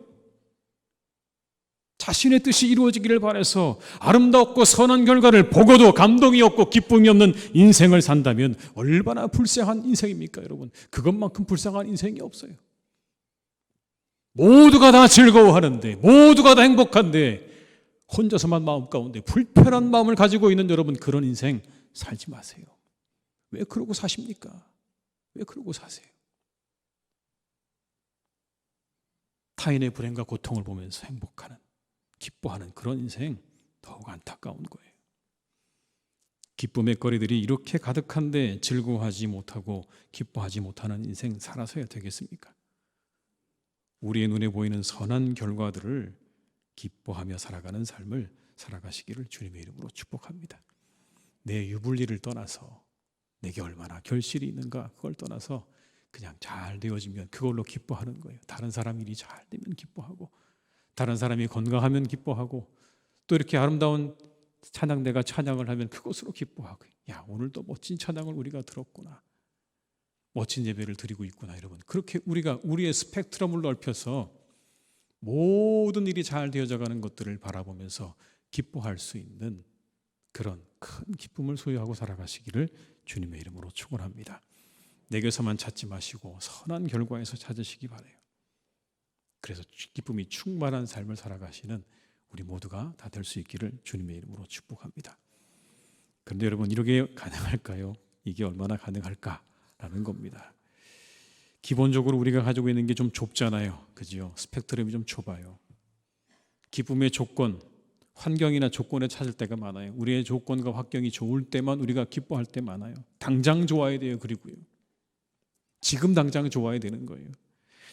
자신의 뜻이 이루어지기를 바라서 아름답고 선한 결과를 보고도 감동이 없고 기쁨이 없는 인생을 산다면 얼마나 불쌍한 인생입니까 여러분? 그것만큼 불쌍한 인생이 없어요. 모두가 다 즐거워하는데 모두가 다 행복한데 혼자서만 마음 가운데 불편한 마음을 가지고 있는 여러분, 그런 인생 살지 마세요. 왜 그러고 사십니까? 왜 그러고 사세요? 타인의 불행과 고통을 보면서 행복하는, 기뻐하는 그런 인생 더욱 안타까운 거예요. 기쁨의 거리들이 이렇게 가득한데 즐거워하지 못하고 기뻐하지 못하는 인생 살아서야 되겠습니까? 우리의 눈에 보이는 선한 결과들을 기뻐하며 살아가는 삶을 살아가시기를 주님의 이름으로 축복합니다. 내 유불리를 떠나서 내게 얼마나 결실이 있는가 그걸 떠나서 그냥 잘 되어지면 그걸로 기뻐하는 거예요. 다른 사람 일이 잘 되면 기뻐하고, 다른 사람이 건강하면 기뻐하고, 또 이렇게 아름다운 찬양대가 찬양을 하면 그것으로 기뻐하고, 야 오늘도 멋진 찬양을 우리가 들었구나, 멋진 예배를 드리고 있구나. 여러분, 그렇게 우리가 우리의 스펙트럼을 넓혀서 모든 일이 잘 되어져 가는 것들을 바라보면서 기뻐할 수 있는 그런 큰 기쁨을 소유하고 살아가시기를 주님의 이름으로 축원합니다. 내게서만 찾지 마시고 선한 결과에서 찾으시기 바라요. 그래서 기쁨이 충만한 삶을 살아가시는 우리 모두가 다 될 수 있기를 주님의 이름으로 축복합니다. 그런데 여러분, 이렇게 가능할까요? 이게 얼마나 가능할까라는 겁니다. 기본적으로 우리가 가지고 있는 게 좀 좁잖아요. 그죠? 스펙트럼이 좀 좁아요. 기쁨의 조건, 환경이나 조건에 찾을 때가 많아요. 우리의 조건과 환경이 좋을 때만 우리가 기뻐할 때 많아요. 당장 좋아야 돼요. 그리고요, 지금 당장 좋아야 되는 거예요.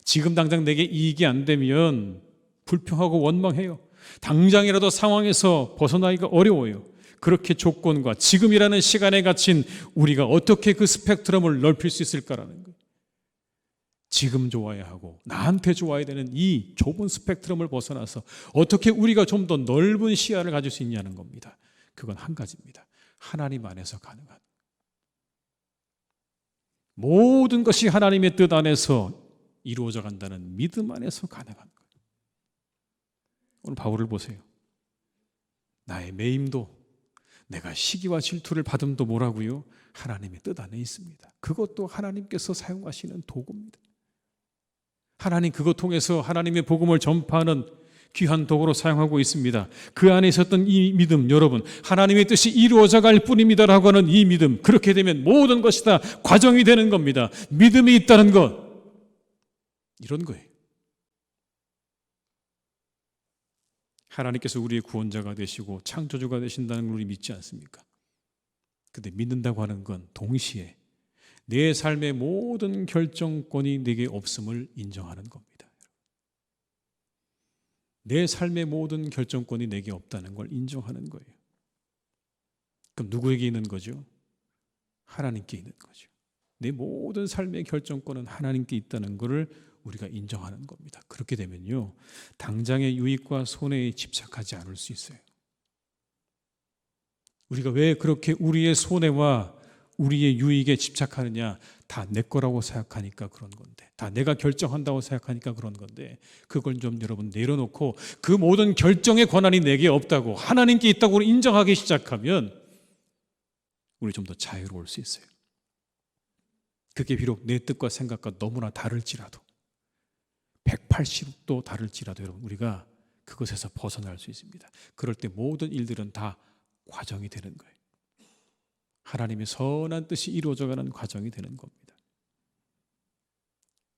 지금 당장 내게 이익이 안 되면 불평하고 원망해요. 당장이라도 상황에서 벗어나기가 어려워요. 그렇게 조건과 지금이라는 시간에 갇힌 우리가 어떻게 그 스펙트럼을 넓힐 수 있을까라는 거예요. 지금 좋아야 하고 나한테 좋아야 되는 이 좁은 스펙트럼을 벗어나서 어떻게 우리가 좀 더 넓은 시야를 가질 수 있냐는 겁니다. 그건 한 가지입니다. 하나님 안에서 가능한, 모든 것이 하나님의 뜻 안에서 이루어져 간다는 믿음 안에서 가능한 거예요. 오늘 바울을 보세요. 나의 매임도, 내가 시기와 질투를 받음도 뭐라고요? 하나님의 뜻 안에 있습니다. 그것도 하나님께서 사용하시는 도구입니다. 하나님 그것 통해서 하나님의 복음을 전파하는 귀한 도구로 사용하고 있습니다. 그 안에 있었던 이 믿음, 여러분, 하나님의 뜻이 이루어져 갈 뿐입니다라고 하는 이 믿음, 그렇게 되면 모든 것이 다 과정이 되는 겁니다. 믿음이 있다는 것, 이런 거예요. 하나님께서 우리의 구원자가 되시고 창조주가 되신다는 걸 우리 믿지 않습니까? 근데 믿는다고 하는 건 동시에 내 삶의 모든 결정권이 내게 없음을 인정하는 겁니다. 내 삶의 모든 결정권이 내게 없다는 걸 인정하는 거예요. 그럼 누구에게 있는 거죠? 하나님께 있는 거죠. 내 모든 삶의 결정권은 하나님께 있다는 것을 우리가 인정하는 겁니다. 그렇게 되면요, 당장의 유익과 손해에 집착하지 않을 수 있어요. 우리가 왜 그렇게 우리의 손해와 우리의 유익에 집착하느냐? 다 내 거라고 생각하니까 그런 건데, 다 내가 결정한다고 생각하니까 그런 건데, 그걸 좀 여러분 내려놓고 그 모든 결정의 권한이 내게 없다고, 하나님께 있다고 인정하기 시작하면 우리 좀 더 자유로울 수 있어요. 그게 비록 내 뜻과 생각과 너무나 다를지라도, 180도 다를지라도 여러분, 우리가 그것에서 벗어날 수 있습니다. 그럴 때 모든 일들은 다 과정이 되는 거예요. 하나님의 선한 뜻이 이루어져가는 과정이 되는 겁니다.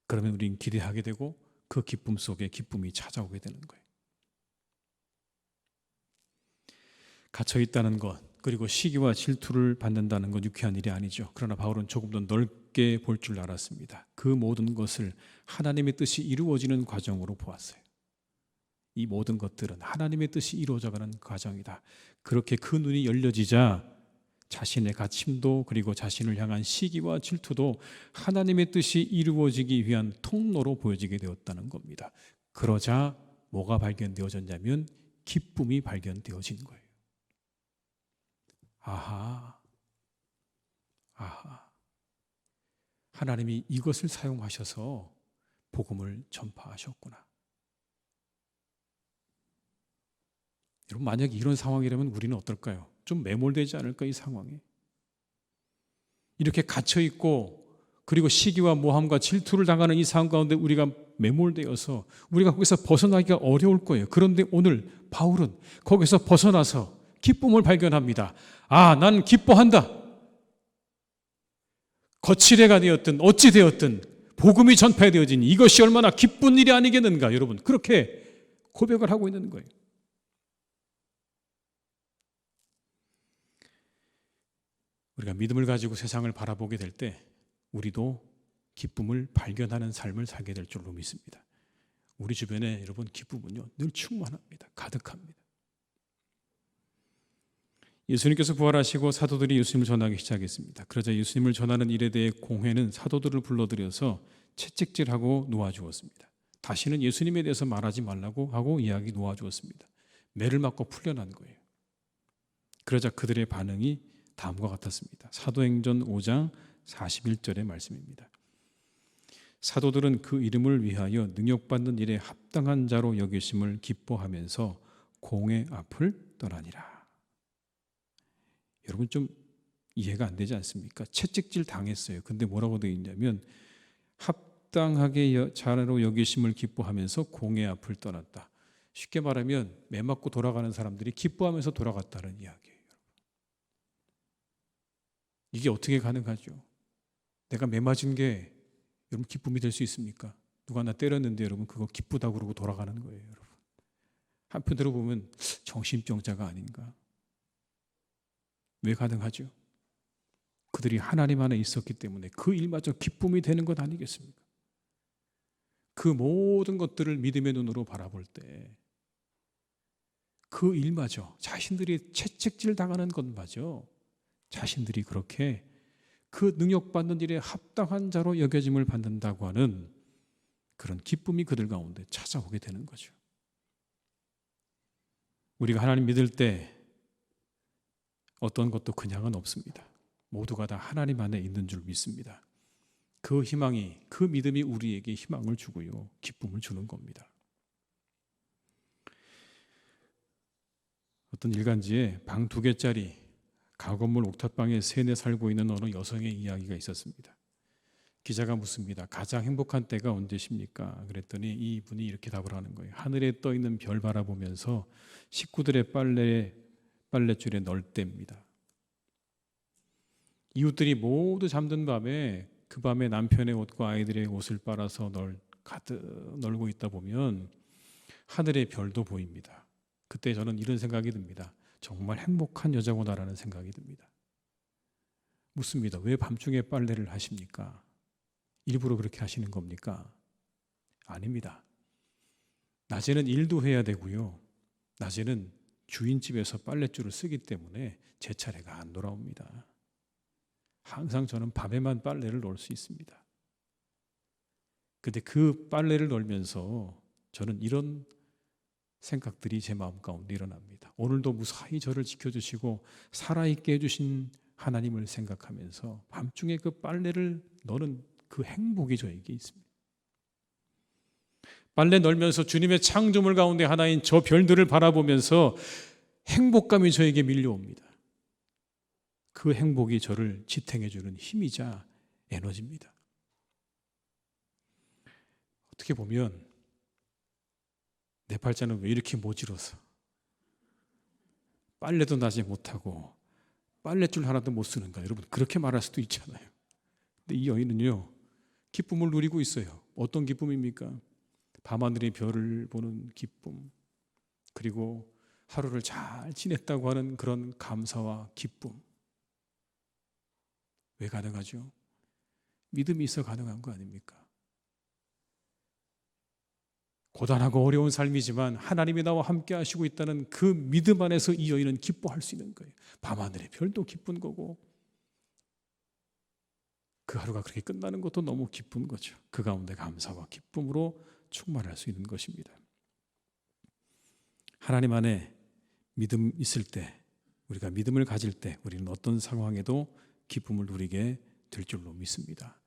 그러면 우리는 기대하게 되고 그 기쁨 속에 기쁨이 찾아오게 되는 거예요. 갇혀 있다는 것, 그리고 시기와 질투를 받는다는 건 유쾌한 일이 아니죠. 그러나 바울은 조금 더 넓게 볼 줄 알았습니다. 그 모든 것을 하나님의 뜻이 이루어지는 과정으로 보았어요. 이 모든 것들은 하나님의 뜻이 이루어져가는 과정이다. 그렇게 그 눈이 열려지자 자신의 갇힘도 그리고 자신을 향한 시기와 질투도 하나님의 뜻이 이루어지기 위한 통로로 보여지게 되었다는 겁니다. 그러자 뭐가 발견되어졌냐면 기쁨이 발견되어진 거예요. 아하. 하나님이 이것을 사용하셔서 복음을 전파하셨구나. 여러분, 만약에 이런 상황이라면 우리는 어떨까요? 좀 매몰되지 않을까, 이 상황에? 이렇게 갇혀있고 그리고 시기와 모함과 질투를 당하는 이 상황 가운데 우리가 매몰되어서 우리가 거기서 벗어나기가 어려울 거예요. 그런데 오늘 바울은 거기서 벗어나서 기쁨을 발견합니다. 난 기뻐한다. 거칠애가 되었든 어찌 되었든 복음이 전파되어진 이것이 얼마나 기쁜 일이 아니겠는가. 여러분, 그렇게 고백을 하고 있는 거예요. 우리가 믿음을 가지고 세상을 바라보게 될 때 우리도 기쁨을 발견하는 삶을 살게 될 줄로 믿습니다. 우리 주변에 여러분 기쁨은요 늘 충만합니다. 가득합니다. 예수님께서 부활하시고 사도들이 예수님을 전하기 시작했습니다. 그러자 예수님을 전하는 일에 대해 공회는 사도들을 불러들여서 채찍질하고 놓아주었습니다. 다시는 예수님에 대해서 말하지 말라고 하고 이야기 놓아주었습니다. 매를 맞고 풀려난 거예요. 그러자 그들의 반응이 다음과 같았습니다. 사도행전 5장 41절의 말씀입니다. 사도들은 그 이름을 위하여 능력받는 일에 합당한 자로 여기심을 기뻐하면서 공회 앞을 떠나니라. 여러분, 좀 이해가 안 되지 않습니까? 채찍질 당했어요. 근데 뭐라고 되어 있냐면 합당하게 자로 여기심을 기뻐하면서 공회 앞을 떠났다. 쉽게 말하면 매 맞고 돌아가는 사람들이 기뻐하면서 돌아갔다는 이야기예요. 이게 어떻게 가능하죠? 내가 매 맞은 게 여러분 기쁨이 될 수 있습니까? 누가 나 때렸는데 여러분 그거 기쁘다고 그러고 돌아가는 거예요. 여러분, 한편으로 보면 정신병자가 아닌가? 왜 가능하죠? 그들이 하나님 안에 있었기 때문에 그 일마저 기쁨이 되는 것 아니겠습니까? 그 모든 것들을 믿음의 눈으로 바라볼 때 그 일마저 자신들이 채찍질 당하는 것마저 자신들이 그렇게 그 능력받는 일에 합당한 자로 여겨짐을 받는다고 하는 그런 기쁨이 그들 가운데 찾아오게 되는 거죠. 우리가 하나님 믿을 때 어떤 것도 그냥은 없습니다. 모두가 다 하나님 안에 있는 줄 믿습니다. 그 희망이, 그 믿음이 우리에게 희망을 주고요, 기쁨을 주는 겁니다. 어떤 일간지에 방 2개짜리 가건물 옥탑방에 세내 살고 있는 어느 여성의 이야기가 있었습니다. 기자가 묻습니다. 가장 행복한 때가 언제십니까? 그랬더니 이분이 이렇게 답을 하는 거예요. 하늘에 떠 있는 별 바라보면서 식구들의 빨랫줄에 넣을 때입니다. 이웃들이 모두 잠든 밤에 그 밤에 남편의 옷과 아이들의 옷을 빨아서 가득 널고 있다 보면 하늘의 별도 보입니다. 그때 저는 이런 생각이 듭니다. 정말 행복한 여자구나라는 생각이 듭니다. 묻습니다. 왜 밤중에 빨래를 하십니까? 일부러 그렇게 하시는 겁니까? 아닙니다. 낮에는 일도 해야 되고요. 낮에는 주인집에서 빨랫줄을 쓰기 때문에 제 차례가 안 돌아옵니다. 항상 저는 밤에만 빨래를 넣을 수 있습니다. 근데 그 빨래를 널면서 저는 이런 생각들이 제 마음 가운데 일어납니다. 오늘도 무사히 저를 지켜주시고 살아있게 해주신 하나님을 생각하면서 밤중에 그 빨래를 넣는 그 행복이 저에게 있습니다. 빨래 널면서 주님의 창조물 가운데 하나인 저 별들을 바라보면서 행복감이 저에게 밀려옵니다. 그 행복이 저를 지탱해주는 힘이자 에너지입니다. 어떻게 보면 내 팔자는 왜 이렇게 모질어서 빨래도 나지 못하고 빨랫줄 하나도 못 쓰는가? 여러분, 그렇게 말할 수도 있잖아요. 근데 이 여인은요, 기쁨을 누리고 있어요. 어떤 기쁨입니까? 밤하늘의 별을 보는 기쁨, 그리고 하루를 잘 지냈다고 하는 그런 감사와 기쁨. 왜 가능하죠? 믿음이 있어 가능한 거 아닙니까? 고단하고 어려운 삶이지만 하나님이 나와 함께 하시고 있다는 그 믿음 안에서 이 여인은 기뻐할 수 있는 거예요. 밤하늘의 별도 기쁜 거고 그 하루가 그렇게 끝나는 것도 너무 기쁜 거죠. 그 가운데 감사와 기쁨으로 충만할 수 있는 것입니다. 하나님 안에 믿음 있을 때, 우리가 믿음을 가질 때 우리는 어떤 상황에도 기쁨을 누리게 될 줄로 믿습니다.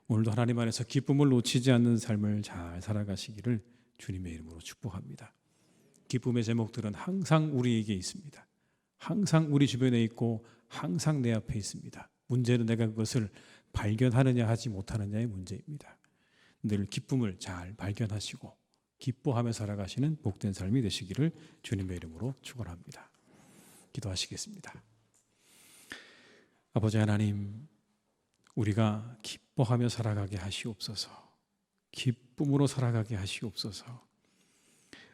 오늘도 하나님 안에서 기쁨을 놓치지 않는 삶을 잘 살아가시기를 주님의 이름으로 축복합니다. 기쁨의 제목들은 항상 우리에게 있습니다. 항상 우리 주변에 있고 항상 내 앞에 있습니다. 문제는 내가 그것을 발견하느냐 하지 못하느냐의 문제입니다. 늘 기쁨을 잘 발견하시고 기뻐하며 살아가시는 복된 삶이 되시기를 주님의 이름으로 축원합니다. 기도하시겠습니다. 아버지 하나님, 우리가 기뻐하며 살아가게 하시옵소서. 기쁨으로 살아가게 하시옵소서.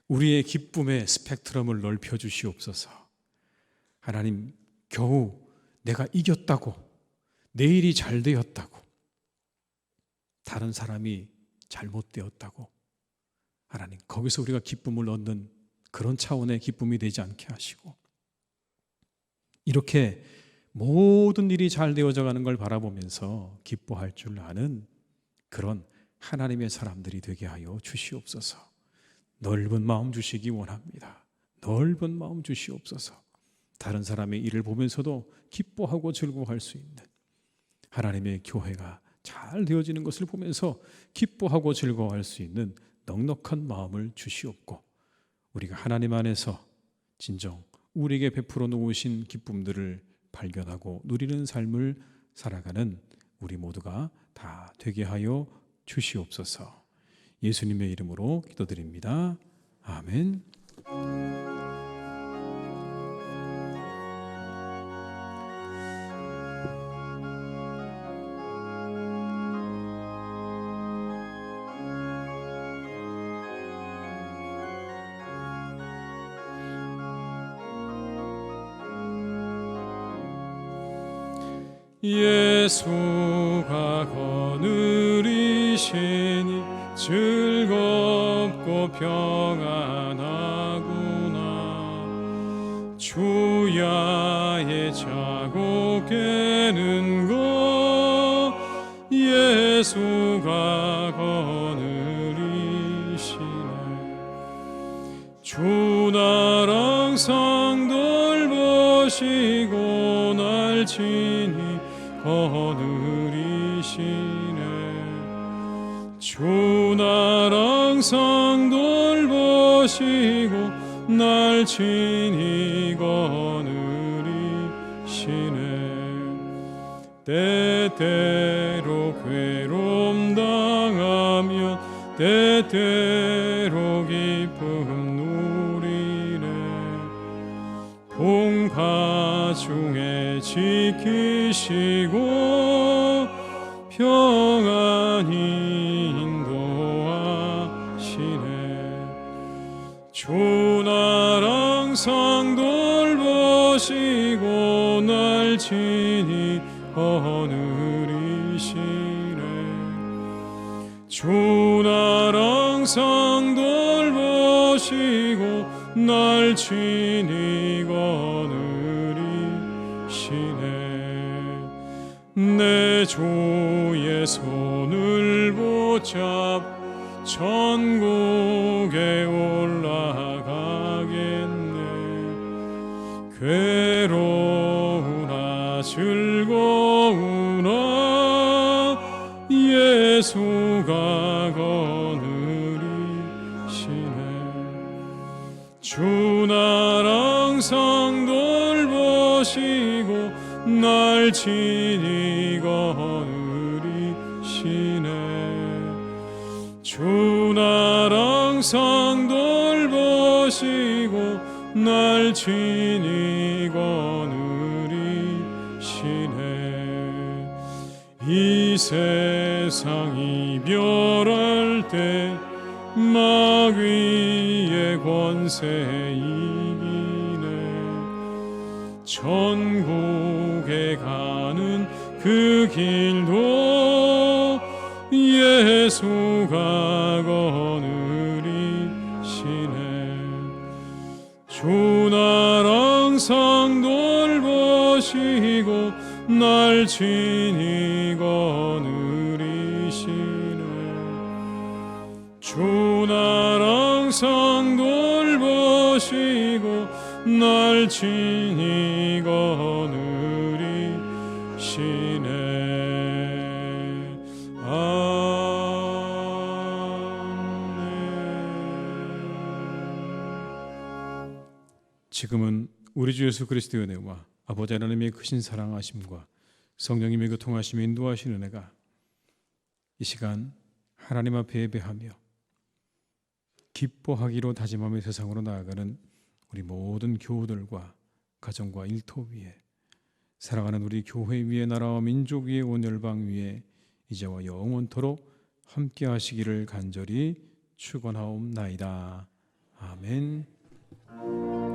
우리의 기쁨의 스펙트럼을 넓혀 주시옵소서. 하나님, 겨우 내가 이겼다고, 내 일이 잘 되었다고, 다른 사람이 잘못되었다고, 하나님, 거기서 우리가 기쁨을 얻는 그런 차원의 기쁨이 되지 않게 하시고, 이렇게 모든 일이 잘 되어져 가는 걸 바라보면서 기뻐할 줄 아는 그런 하나님의 사람들이 되게 하여 주시옵소서. 넓은 마음 주시기 원합니다. 넓은 마음 주시옵소서. 다른 사람의 일을 보면서도 기뻐하고 즐거워할 수 있는 하나님의 교회가 잘 되어지는 것을 보면서 기뻐하고 즐거워할 수 있는 넉넉한 마음을 주시옵고, 우리가 하나님 안에서 진정 우리에게 베풀어 놓으신 기쁨들을 발견하고 누리는 삶을 살아가는 우리 모두가 다 되게 하여 주시옵소서. 예수님의 이름으로 기도드립니다. 아멘. 예수가 거느리시니 즐겁고 평안하구나. 주야의 자고 깨는 것 예수가 거느리시네. 주 나랑 상돌 보시고 날 친히 거느리시네. 주 나랑 상돌 보시고 날 친히 거느리시네. 때때로 괴로움 당하면 때때로 기쁨 누리네. 풍파 중에 지키시고 평안히 인도하시네. 주 나랑 상돌 보시고 날 친히 거느리시네. 주 나랑 상돌 보시고 날 친히 거느리시네. 내 주의 손을 붙잡 천국에 올라가겠네. 괴로우나 즐거우나 예수가 거느리시네. 주 나랑 상돌 보시고 날 친히 거느리시네. 주 나랑 상돌 보시고 날 친히 거느리시네. 이 세상 이별할 때 마귀의 권세 이기네. 천국에 가는 그 길도 예수가 거느리시네. 주 나라 항상 돌보시고 날 친히 거느리시네. 주 나라 항상 돌보시고 날 친히 거느리시네. 지금은 우리 주 예수 그리스도의 은혜와 아버지 하나님의 크신 사랑하심과 성령님의 교통하심에 인도하시는 은혜가 이 시간 하나님 앞에 예배하며 기뻐하기로 다짐하며 세상으로 나아가는 우리 모든 교우들과 가정과 일터 위에, 사랑하는 우리 교회 위에, 나라와 민족 위에, 온 열방 위에 이제와 영원토록 함께 하시기를 간절히 축원하옵나이다. 아멘.